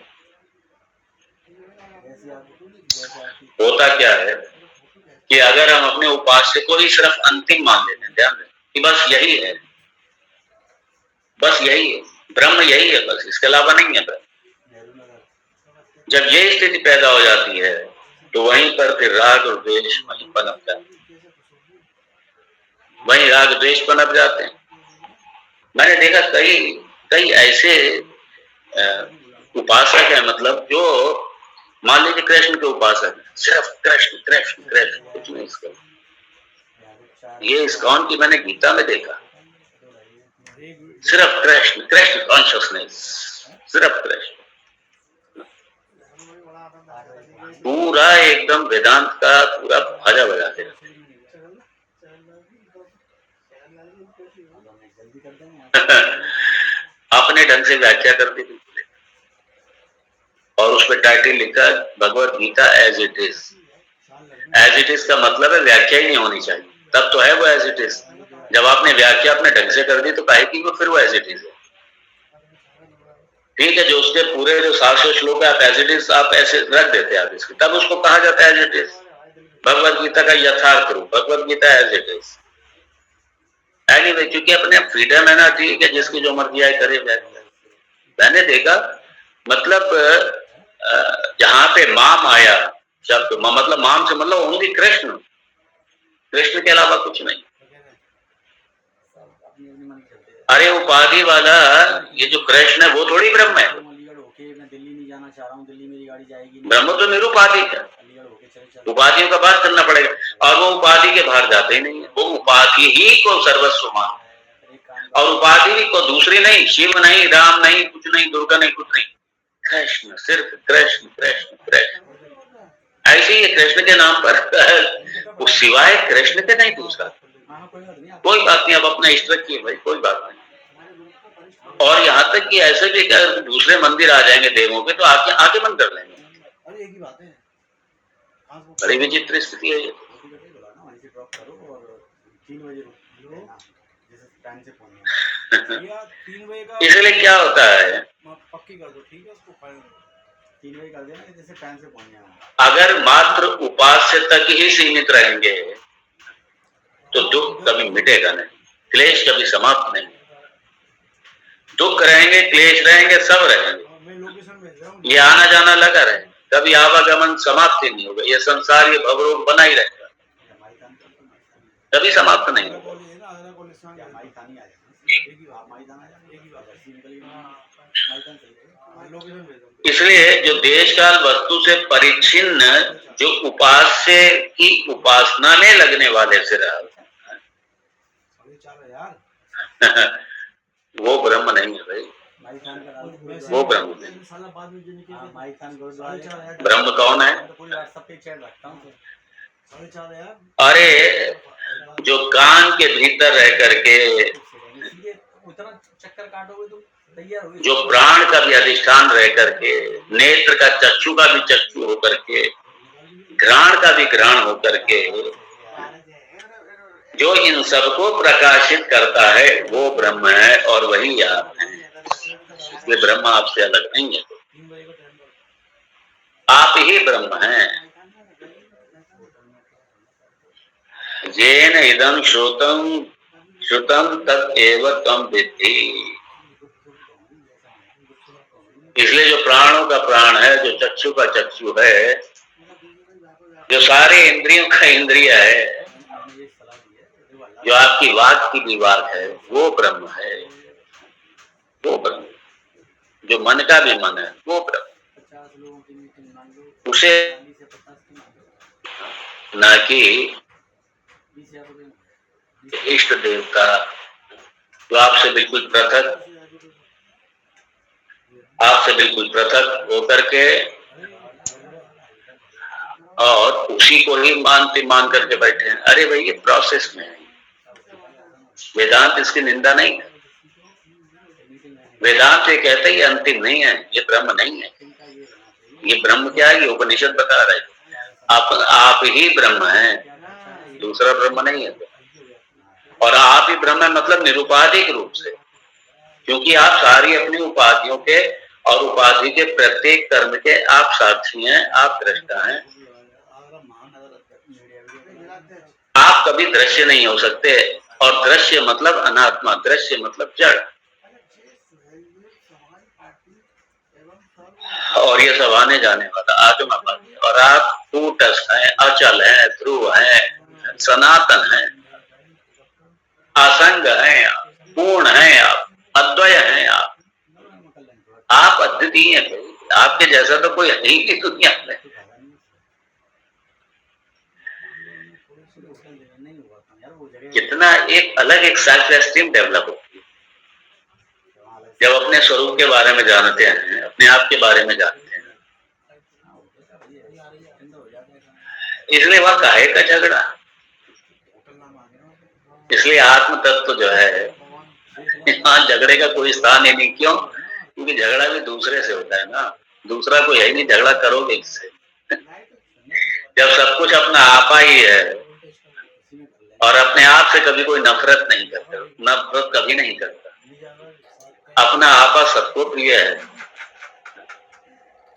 होता क्या है कि अगर हम अपने उपास्य को ही सिर्फ अंतिम मान लेते हैं, ध्यान दें कि बस यही है, बस यही है, ब्रह्म यही है, बस इसके अलावा नहीं है ब्रह्म। जब ये स्थिति पैदा हो जाती है तो वहीं पर फिर राग और द्वेष वहीं पनप जाते हैं, वहीं राग द्वेष पनप जाते हैं। मैंने देखा कई ऐसे उपासक है, मतलब जो मान लीजिए कृष्ण के उपासक है, सिर्फ कृष्ण कृष्ण कृष्ण, कुछ नहीं इसका। ये इस्कॉन की मैंने गीता में देखा, सिर्फ कृष्ण कृष्ण कॉन्शियसनेस, सिर्फ कृष्ण, पूरा एकदम वेदांत का पूरा भाजा बजाते रहते अपने ढंग से व्याख्या करते बिल्कुल, और उस पर टाइटल लिखा Bhagavad Gita as it is. As it is का मतलब है व्याख्या ही नहीं होनी चाहिए, तब तो है वो एज इट इज। जब आपने व्याख्या अपने ढंग से कर दी तो काहे की वो फिर वो एज इट इज है। ठीक है, जो उसके पूरे जो 700 श्लोक है आप एज इट इज आप ऐसे रख देते हैं इसके, तब उसको कहा जाता है as it is. Bhagavad Gita का यथार्थ रूप, Bhagavad Gita as it is. Anyway, क्योंकि अपने फ्रीडम है ना, ठीक है, जिसकी जो मर्जी आए करे व्याख्या। मैंने देखा मतलब जहां पे माम आया शब्द, मतलब माम से मतलब ओनली कृष्ण, कृष्ण के अलावा कुछ नहीं। अरे उपाधि वाला ये जो कृष्ण है वो थोड़ी ब्रह्म है। ब्रह्म तो निरुपाधिक है, उपाधियों का बात करना पड़ेगा, और वो उपाधि के बाहर जाते ही नहीं है। वो उपाधि ही को सर्वस्व मान, और उपाधि को दूसरी नहीं, शिव नहीं, राम नहीं, कुछ नहीं, दुर्गा नहीं, कुछ नहीं, कृष्ण, सिर्फ कृष्ण कृष्ण कृष्ण। ऐसे ही कृष्ण के नाम पर सिवाय कृष्ण के नहीं दूसरा। कोई बात नहीं, अब अपना इष्ट रखिए भाई, कोई बात नहीं। और यहाँ तक कि ऐसे भी अगर दूसरे मंदिर आ जाएंगे देवों के तो आके बंद कर लेंगे। बड़ी विचित्र स्थिति है ये। इसलिए क्या होता है, पक्की कर दो, ठीक है, उसको 3 बजे कर देना, जैसे टाइम से पहुंचना। अगर मात्र उपास्य तक ही सीमित रहेंगे तो दुख कभी मिटेगा नहीं, क्लेश कभी समाप्त नहीं। दुख रहेंगे, क्लेश रहेंगे, सब रहेंगे, ये आना जाना लगा रहे, कभी आवागमन समाप्त ही नहीं होगा। ये संसार, ये भवरोग बना ही रहेगा, कभी समाप्त नहीं होगा। इसलिए जो देश काल वस्तु से परिच्छिन्न जो उपास्य की उपासना में लगने वाले से रहा वो ब्रह्म नहीं है भाई, वो ब्रह्म नहीं। ब्रह्म कौन है? अरे जो कान के भीतर रह करके, जो प्राण का भी अधिष्ठान रह करके, नेत्र का चक्षु का भी चक्षु हो करके, घ्राण का भी घ्राण हो करके, जो इन सबको प्रकाशित करता है वो ब्रह्म है, और वही आप हैं। इसलिए ब्रह्म आपसे अलग नहीं है, आप ही ब्रह्म हैं। येन इदं श्रुतम तदेव त्वं विद्धि। इसलिए जो प्राणों का प्राण है, जो चक्षु का चक्षु है, जो सारे इंद्रियों का इंद्रिय है, जो आपकी वाक की भी वाक है, वो ब्रह्म है, वो ब्रह्म। जो मन का भी मन है वो ब्रह्म, उसे न कि इष्ट देवता जो आपसे बिल्कुल पृथक होकर के और उसी को ही मान करके बैठे हैं। अरे भाई ये प्रोसेस में है, वेदांत इसकी निंदा नहीं है। वेदांत ये कहते हैं ये अंतिम नहीं है, ये ब्रह्म नहीं है। ये ब्रह्म क्या है? ये उपनिषद बता रहे आप ही ब्रह्म हैं, दूसरा ब्रह्म नहीं है। और आप ही ब्रह्म है मतलब निरुपाधिक रूप से, क्योंकि आप सारी अपनी उपाधियों के और उपाधि के प्रत्येक कर्म के आप साक्षी हैं, आप दृष्टा हैं। आप कभी दृश्य नहीं हो सकते, और दृश्य मतलब अनात्मा, दृश्य मतलब जड़, और ये सब आने जाने वाला आगम अपाधि। और आप कूटस्थ हैं, अचल हैं, ध्रुव हैं, सनातन हैं, असंग हैं, पूर्ण हैं, आप अद्वय हैं, आप अद्वितीय हैं। आपके जैसा तो कोई है ही नहीं दुनिया में। कितना एक अलग एक सेल्फ एस्टीम डेवलप होती है जब अपने स्वरूप के बारे में जानते हैं, अपने आप के बारे में जानते हैं। इसलिए वह काहे का झगड़ा। इसलिए आत्म तत्व जो है, यहाँ झगड़े का कोई स्थान ही नहीं। क्यों? क्योंकि झगड़ा भी दूसरे से होता है ना। दूसरा कोई है ही नहीं, झगड़ा करोगे इससे? जब सब कुछ अपना आपा ही है और अपने आप से कभी कोई नफरत नहीं करता, नफरत कभी नहीं करता। अपना आपा सबको प्रिय है,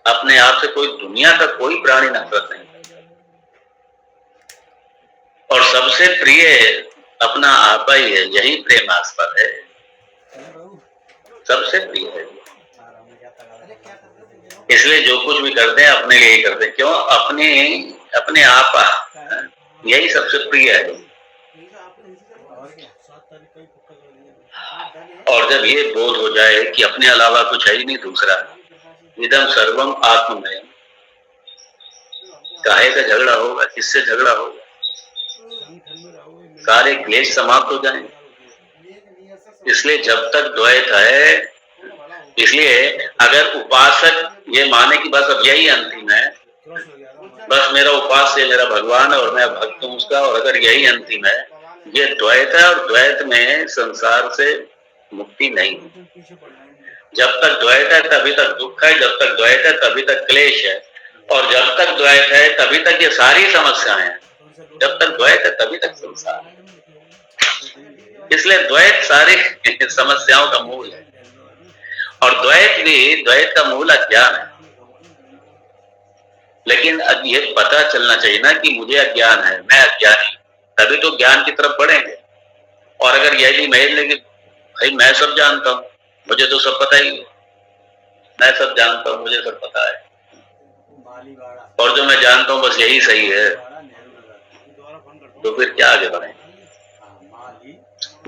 अपने आप से कोई दुनिया का कोई प्राणी नफरत नहीं करता और सबसे प्रिय अपना आपा ही है, यही प्रेमास्पद है, सबसे प्रिय है। इसलिए जो कुछ भी करते हैं अपने लिए ही करते हैं। क्यों? अपने आपा यही सबसे प्रिय है। और जब ये बोध हो जाए कि अपने अलावा कुछ है ही नहीं दूसरा, इदम सर्वम आत्ममय, काहे का झगड़ा होगा, किससे झगड़ा होगा? सारे क्लेश समाप्त हो जाएंगे। इसलिए जब तक द्वैत है, इसलिए अगर उपासक ये माने कि बस अब यही अंतिम है, बस मेरा उपास्य मेरा भगवान है और मैं भक्त हूं उसका, और अगर यही अंतिम है, ये द्वैत है और द्वैत में संसार से मुक्ति नहीं। जब तक द्वैत है तभी तक दुख है, जब तक द्वैत है तभी तक क्लेश है, और जब तक द्वैत है तभी तक ये सारी समस्याएं हैं। जब तक द्वैत है तभी तक संसार है। इसलिए द्वैत सारी समस्याओं का मूल है, और द्वैत का मूल अज्ञान है। लेकिन अब ये पता चलना चाहिए ना कि मुझे अज्ञान है, मैं अज्ञानी, तभी तो ज्ञान की तरफ बढ़ेंगे। और अगर यही मैं लेंगे भाई मैं सब जानता हूँ, मुझे तो सब पता ही है, मैं सब जानता हूँ, मुझे सब पता है, और जो मैं जानता हूँ बस यही सही है, तो फिर क्या आगे बढ़ेंगे?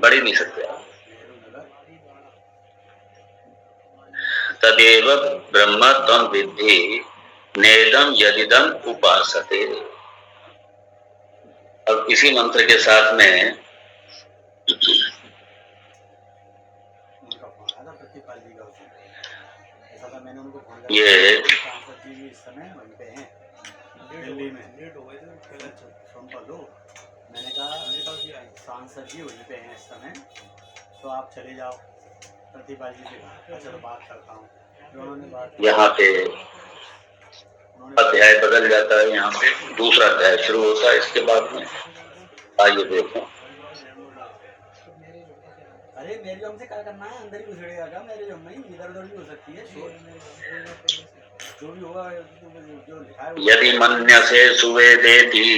बढ़ ही नहीं सकते। तदेव ब्रह्म त्वं विद्धि नेदम यदिदम उपासते। अब इसी मंत्र के साथ में ये दिल्ली में मैंने कहा सांसद जी वहीं पे हैं इस समय, तो आप चले जाओ। प्रतिभा जी से कहा अच्छा तो बात करता हूँ। उन्होंने बात यहाँ पे अध्याय बदल जाता है, यहाँ पे दूसरा अध्याय शुरू होता है इसके बाद में। आइए देखो। अरे मेरे जो हमसे क्या करना है, अंदर ही घुसड़ेगा क्या? मेरे जो में इधर उधर भी हो सकती है, जो भी होगा जो लिखा है। यदि मन्यसे सुवेदेति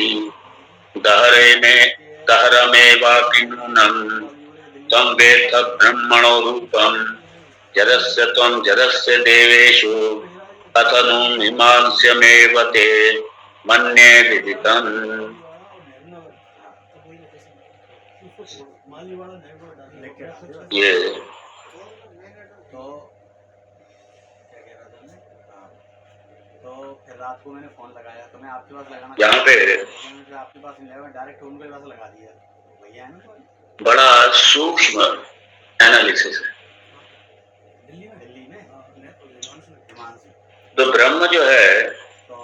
दहरमेवाकिन्नम् तं वेत्थ ब्रह्मणो रूपम् जरस्य त्वं जरस्य देवेषु अथनु मीमांस्यमेव ते मन्ये विदितम्। ये तो फिर रात को मैंने फोन लगाया, तो मैं आपके पास लगाना यहाँ पे आपके पास नहीं लगा, डायरेक्ट उनके पास लगा दिया। भैया है ना, तो बड़ा सूक्ष्म एनालिसिस है। दिल्ली में तो ब्रह्म जो है तो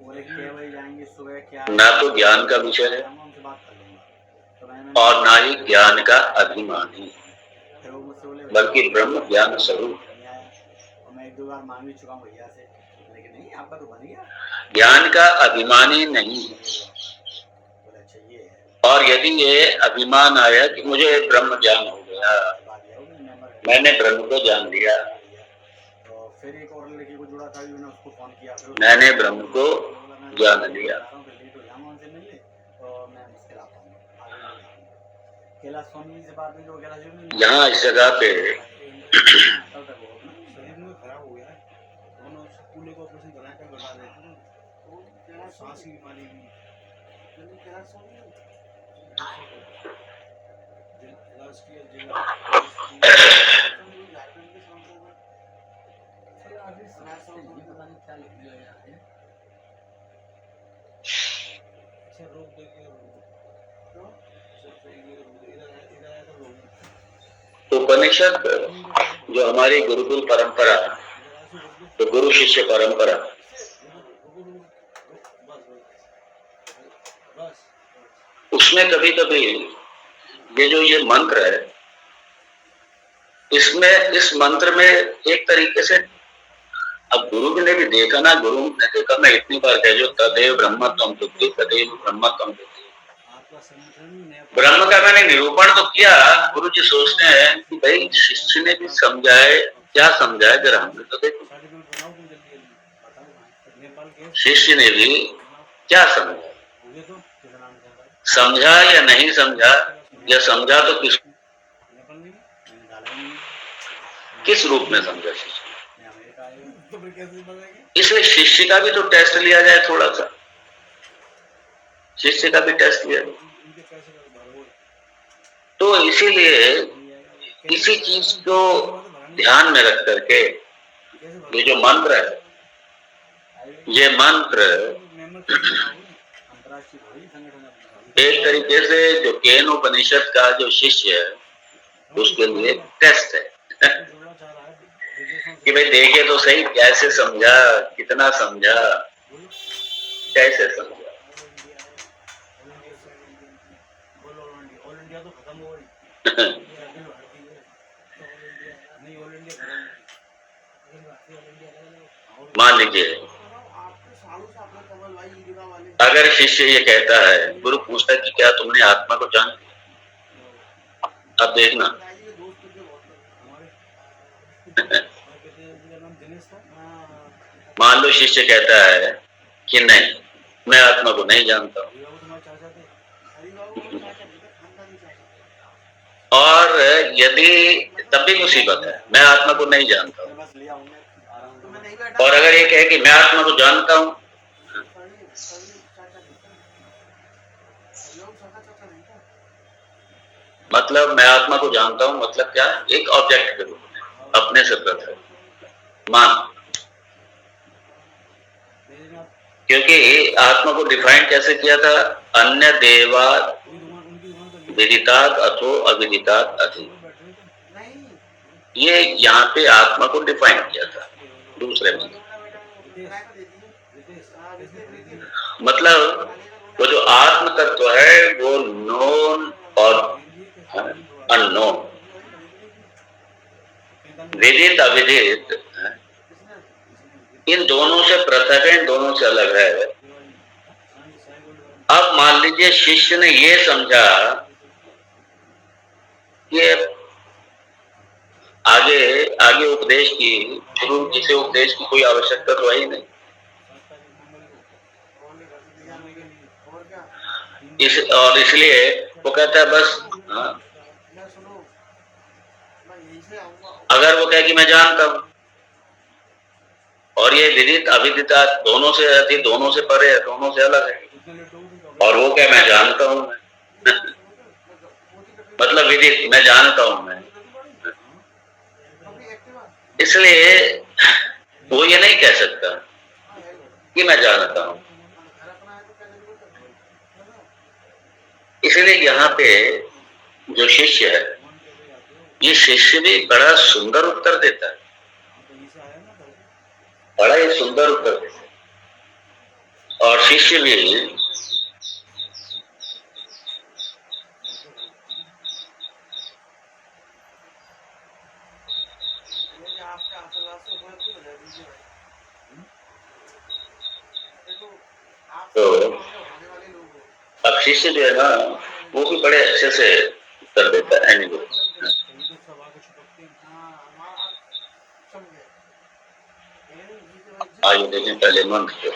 बोले क्या जाएंगे सुबह, क्या ना तो ज्ञान का विषय है और ना ही ज्ञान का अभिमानी, बल्कि ब्रह्म ज्ञान स्वरूप। मैं एक दो बार मांग भी चुका हूँ भैया से, लेकिन नहीं आपका तो बन गया। ज्ञान का अभिमानी नहीं है, और यदि ये अभिमान आया कि मुझे ब्रह्म ज्ञान हो गया, मैंने ब्रह्म को जान लिया, तो फिर एक और लड़की को जुड़ा था, मैंने उसको फोन किया, मैंने ब्रह्म को जान लिया। यहाँ इस जगह पे उपनिषद जो हमारी गुरुकुल परंपरा, तो गुरु शिष्य परंपरा, उसमें कभी कभी ये मंत्र है, इसमें इस मंत्र में एक तरीके से अब गुरु ने भी देखा ना, गुरु ने देखा, मैं इतनी बार कह जो तदेव ब्रह्म त्वं तुद्धि, तदेव ब्रह्म त्वं तुद्धि। ब्रह्म का मैंने निरूपण तो किया। गुरु जी सोचते हैं कि भाई शिष्य ने भी समझाए, क्या समझाए जरा हमने तो देखो। शिष्य ने भी क्या समझा, समझा या नहीं समझा, या समझा तो किस रूप में समझा शिष्य। इसलिए शिष्य का भी तो टेस्ट लिया जाए, थोड़ा सा शिष्य का भी टेस्ट लिया जाए। तो इसीलिए इसी चीज को ध्यान में रख करके ये जो मंत्र है, ये मंत्र एक तरीके से जो केन उपनिषद का जो शिष्य है उसके लिए टेस्ट है कि भाई देखे तो सही कैसे समझा, कितना समझा, कैसे समझा। मान लीजिए अगर शिष्य ये कहता है, गुरु पूछता है कि क्या तुमने आत्मा को जान लिया? अब देखना मान लो शिष्य कहता है कि नहीं, मैं आत्मा को नहीं जानता हूं, और यदि तब भी मुसीबत है, मैं आत्मा को नहीं जानता हूं, और अगर ये कहे कि मैं आत्मा को जानता हूं, मतलब मैं आत्मा को जानता हूं मतलब क्या, एक ऑब्जेक्ट के रूप में अपने से पृथक मान, क्योंकि आत्मा को डिफाइन कैसे किया था, अन्य देवा विदितात् अथो अविदितात् अधि, ये यहाँ पे आत्मा को डिफाइन किया था दूसरे में। मतलब वो जो आत्म तत्व है वो नोन और अननोन, विदित अविदित, इन दोनों से पृथक है, इन दोनों से अलग है। अब मान लीजिए शिष्य ने ये समझा कि आगे उपदेश की, गुरु जी से उपदेश की कोई आवश्यकता तो है ही नहीं, और इसलिए वो कहता है बस अगर वो कहे कि मैं जानता हूं, और ये विदित अविदिता दोनों से अधिक, दोनों से परे है, दोनों से अलग है, और वो क्या मैं जानता हूं मतलब विदित मैं जानता हूं मैं, इसलिए वो ये नहीं कह सकता कि मैं जानता हूं। इसलिए यहाँ पे जो शिष्य है, ये शिष्य भी बड़ा सुंदर उत्तर देता है, बड़ा ही सुंदर उत्तर देता है, और शिष्य भी तो अब शिष्य जो है ना वो भी बड़े अच्छे से उत्तर देता है। एनीवे आइए देखें पहले मंत्र को।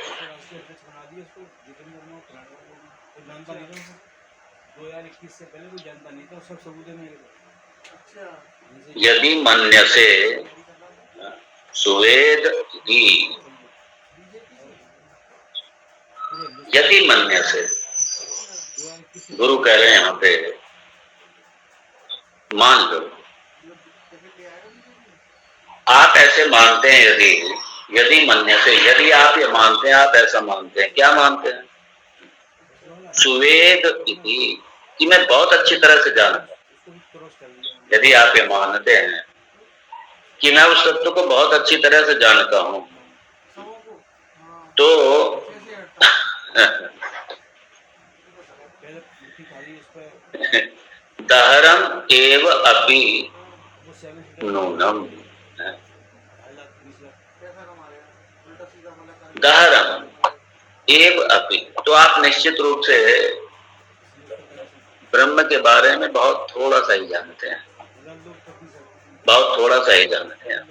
2021 से पहले कोई जानता नहीं था, सब सबूत है मेरे को। यदि मन्यसे सुवेद ही, यदि मन्यसे, गुरु कह रहे हैं यहाँ पे मान लो, आप ऐसे मानते हैं, यदि मन्यसे, यदि आप ये मानते हैं, आप ऐसा मानते हैं, क्या मानते हैं, सुवेद इति, कि मैं बहुत अच्छी तरह से जानता हूं। यदि आप ये मानते हैं कि मैं उस तत्व को बहुत अच्छी तरह से जानता हूं, तो दहरम एव अपि नूनम, गहरम एव अपि, तो आप निश्चित रूप से ब्रह्म के बारे में बहुत थोड़ा सा ही जानते हैं, बहुत थोड़ा सा ही जानते हैं।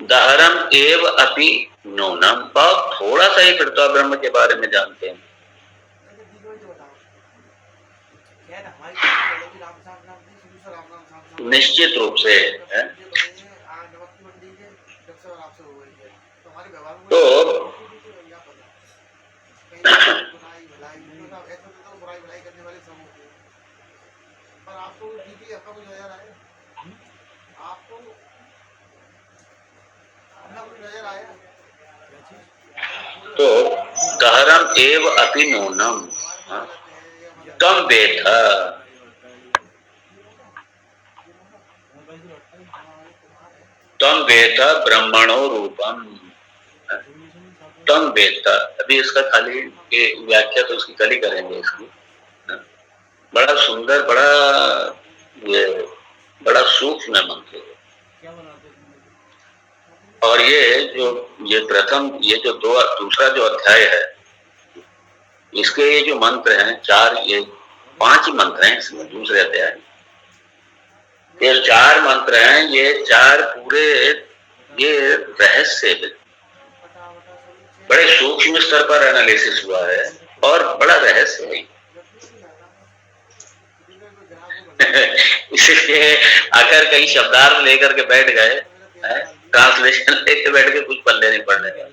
गहरम एव अपि नूनम, बहुत थोड़ा सा ही फिर तो आप ब्रह्म के बारे में जानते हैं। निश्चित रूप से है? तो तो गहरम एव अपि नूनम तम वेद, तम वेद ब्रह्मणो रूपम, तम वेद। अभी इसका खाली ये व्याख्या तो उसकी कल ही करेंगे इसकी। बड़ा सुंदर, बड़ा सूक्ष्म मंत्र है। और ये प्रथम, ये जो दूसरा जो अध्याय है, इसके ये जो मंत्र हैं चार, ये 5 मंत्र हैं इसमें दूसरे अध्याय। ये 4 मंत्र हैं, ये 4 पूरे ये रहस्य बड़े सूक्ष्म स्तर पर एनालिसिस हुआ है और बड़ा रहस्य है। इसलिए अगर कहीं शब्दार्थ लेकर के बैठ गए, ट्रांसलेशन लेके बैठ के कुछ पल्ले नहीं पड़ने का।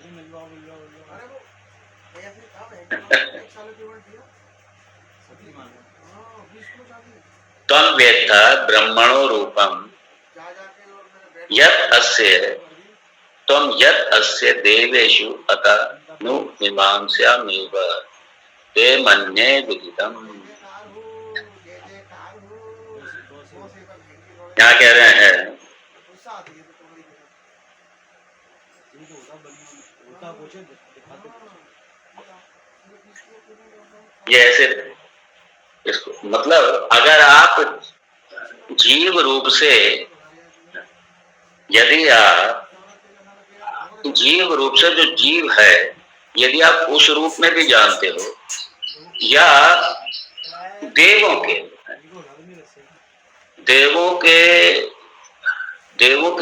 तम वेत्थ ब्रह्मणो रूपम यत् अस्य त्वं यत् अस्य देवेषु अतनु मीमांस्यामेव ते मन्ये विदितम्। क्या कह रहे हैं? ये ऐसे इसको मतलब, अगर आप जीव रूप से, यदि आप जीव रूप से जो जीव है, यदि आप उस रूप में भी जानते हो, या देवों के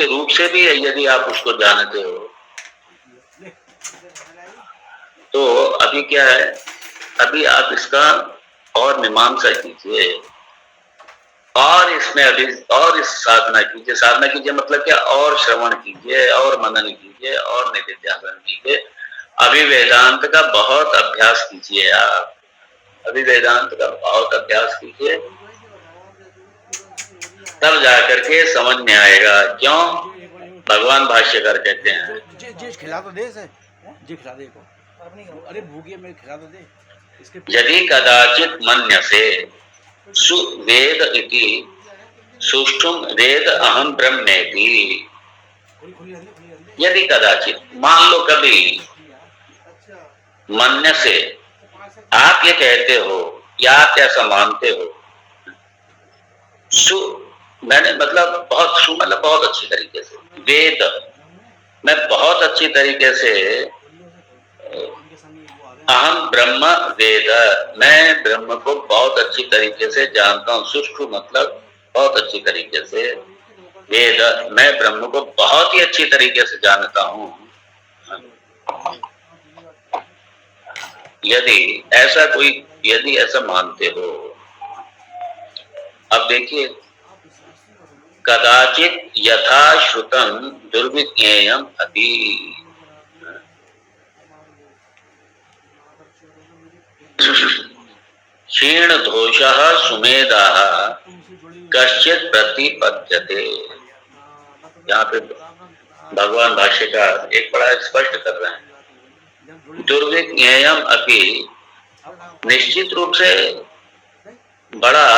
रूप से भी यदि आप उसको जानते हो, तो अभी क्या है, अभी आप इसका और मीमांसा कीजिए और इसमें अभी और इस साधना कीजिए मतलब क्या, और श्रवण कीजिए और मनन कीजिए और निधिध्यासन कीजिए। अभी वेदांत का बहुत अभ्यास कीजिए, आप अभी वेदांत का बहुत अभ्यास कीजिए, तब जाकर के समझ में आएगा। क्यों? भगवान भाष्यकार कहते हैं, खिला तो दे से, खिला दे को, अरे भूखी है, मैं खिला तो दे। यदि कदाचित मन्यसे सुवेद इति सुष्ठुम वेद अहम ब्रह्मेति, यदि कदाचित, मान लो कभी, मन्यसे आप ये कहते हो या आप ऐसा मानते हो, सु मैंने मतलब बहुत अच्छी तरीके से, वेद मैं बहुत अच्छी तरीके से, अहम ब्रह्म वेद मैं ब्रह्म को बहुत अच्छी तरीके से जानता हूँ। सुष्ठु मतलब बहुत अच्छी तरीके से, वेद मैं ब्रह्म को बहुत ही अच्छी तरीके से जानता हूँ। यदि ऐसा मानते हो, अब देखिए, कदाचित यथा श्रुतम दुर्विज्ञेयम अति, क्षीण दोषः सुमेधाः कश्चित् प्रतिपद्यते। यहाँ पे भगवान भाष्यकार एक बड़ा स्पष्ट कर रहे हैं, दुर्विज्ञेयम अपि, निश्चित रूप से बड़ा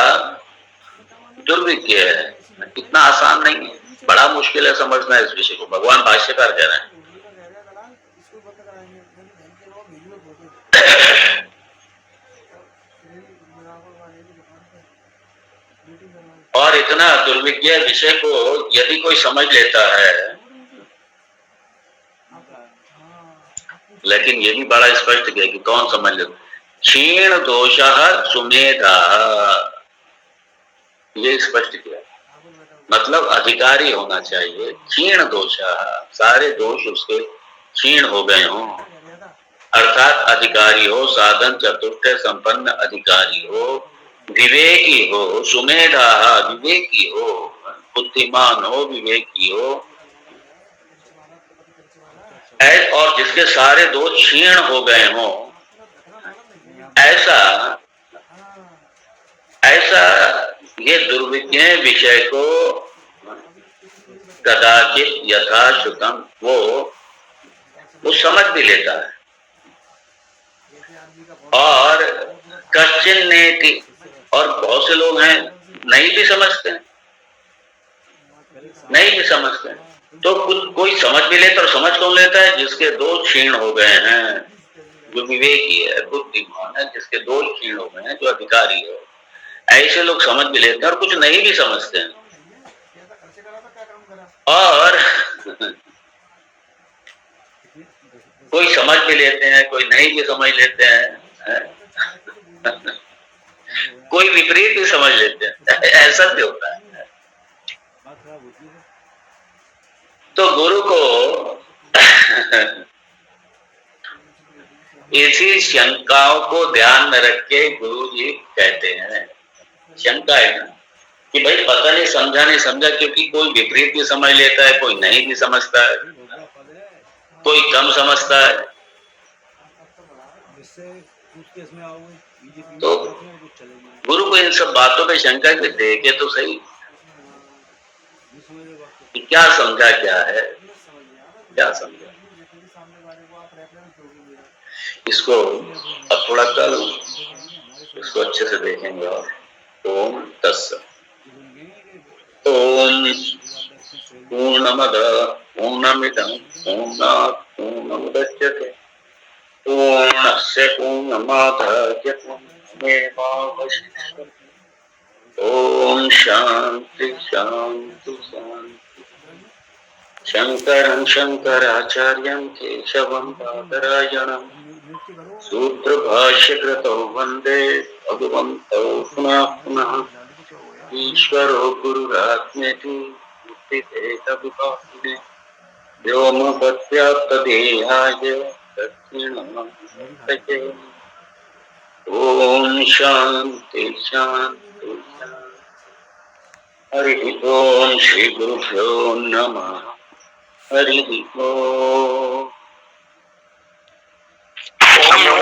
दुर्विज्ञ है, इतना आसान नहीं है, बड़ा मुश्किल है समझना इस विषय को। भगवान भाष्यकार कह रहे हैं और इतना दुर्विज्ञ विषय को यदि कोई समझ लेता है, लेकिन ये भी बड़ा स्पष्ट किया कि कौन समझ ले। क्षीण दोषः सुमेधः, ये स्पष्ट किया, मतलब अधिकारी होना चाहिए। क्षीण दोषः, सारे दोष उसके क्षीण हो गए हों, अर्थात अधिकारी हो, साधन चतुष्टय संपन्न अधिकारी हो, विवेकी हो, सुमेधा विवेकी हो, बुद्धिमान हो, विवेकी हो, और जिसके सारे दोष क्षीण हो गए हों, ऐसा ऐसा ये दुर्विज्ञ विषय को कदाचित यथाश्रुतम वो समझ भी लेता है, और कश्चिन नेति, और बहुत से लोग हैं नहीं भी समझते हैं, नहीं भी समझते हैं। तो कोई समझ भी लेता, और समझ कौन लेता है? जिसके दोष क्षीण हो गए हैं, जो विवेकी है, बुद्धिमान है, जिसके दोष क्षीण हो गए हैं, जो अधिकारी है, ऐसे लोग समझ भी लेते हैं, और कुछ नहीं भी समझते हैं। और कोई समझ भी लेते हैं, कोई नहीं भी समझ लेते हैं, कोई विपरीत भी समझ लेते हैं, ऐसा भी होता है। तो गुरु को इसी शंकाओं को ध्यान में रख के गुरु जी कहते हैं, शंका है ना कि भाई पता नहीं समझा नहीं समझा, क्योंकि कोई विपरीत भी समझ लेता है, कोई नहीं भी समझता है, कोई कम समझता है। तो गुरु को इन सब बातों पे शंका के देखे तो सही कि क्या समझा, क्या है, क्या समझा। इसको अब थोड़ा कल इसको अच्छे से देखेंगे। और ओम तत्सत्। ओम पूर्णमद पूर्णमिदं पूर्णात् पूर्णमुदच्यते पूर्णस्य पूर्णमादाय पूर्णमेवावशिष्यते। ओम शांति शांति शांति। शंकरं शंकराचार्यं केशवं बादरायणं सूत्रभाष्यकृतौ वन्दे भगवन्तौ पुनः पुनः। ईश्वरो गुरुरात्मेति मूर्तिभेदविभागिने व्योमवद्व्याप्तदेहाय दक्षिणामूर्तये। ओम शांति शांति शांति। हरि ओम श्री गुरुभ्यो नमः। हरि ओम। हरि ओम।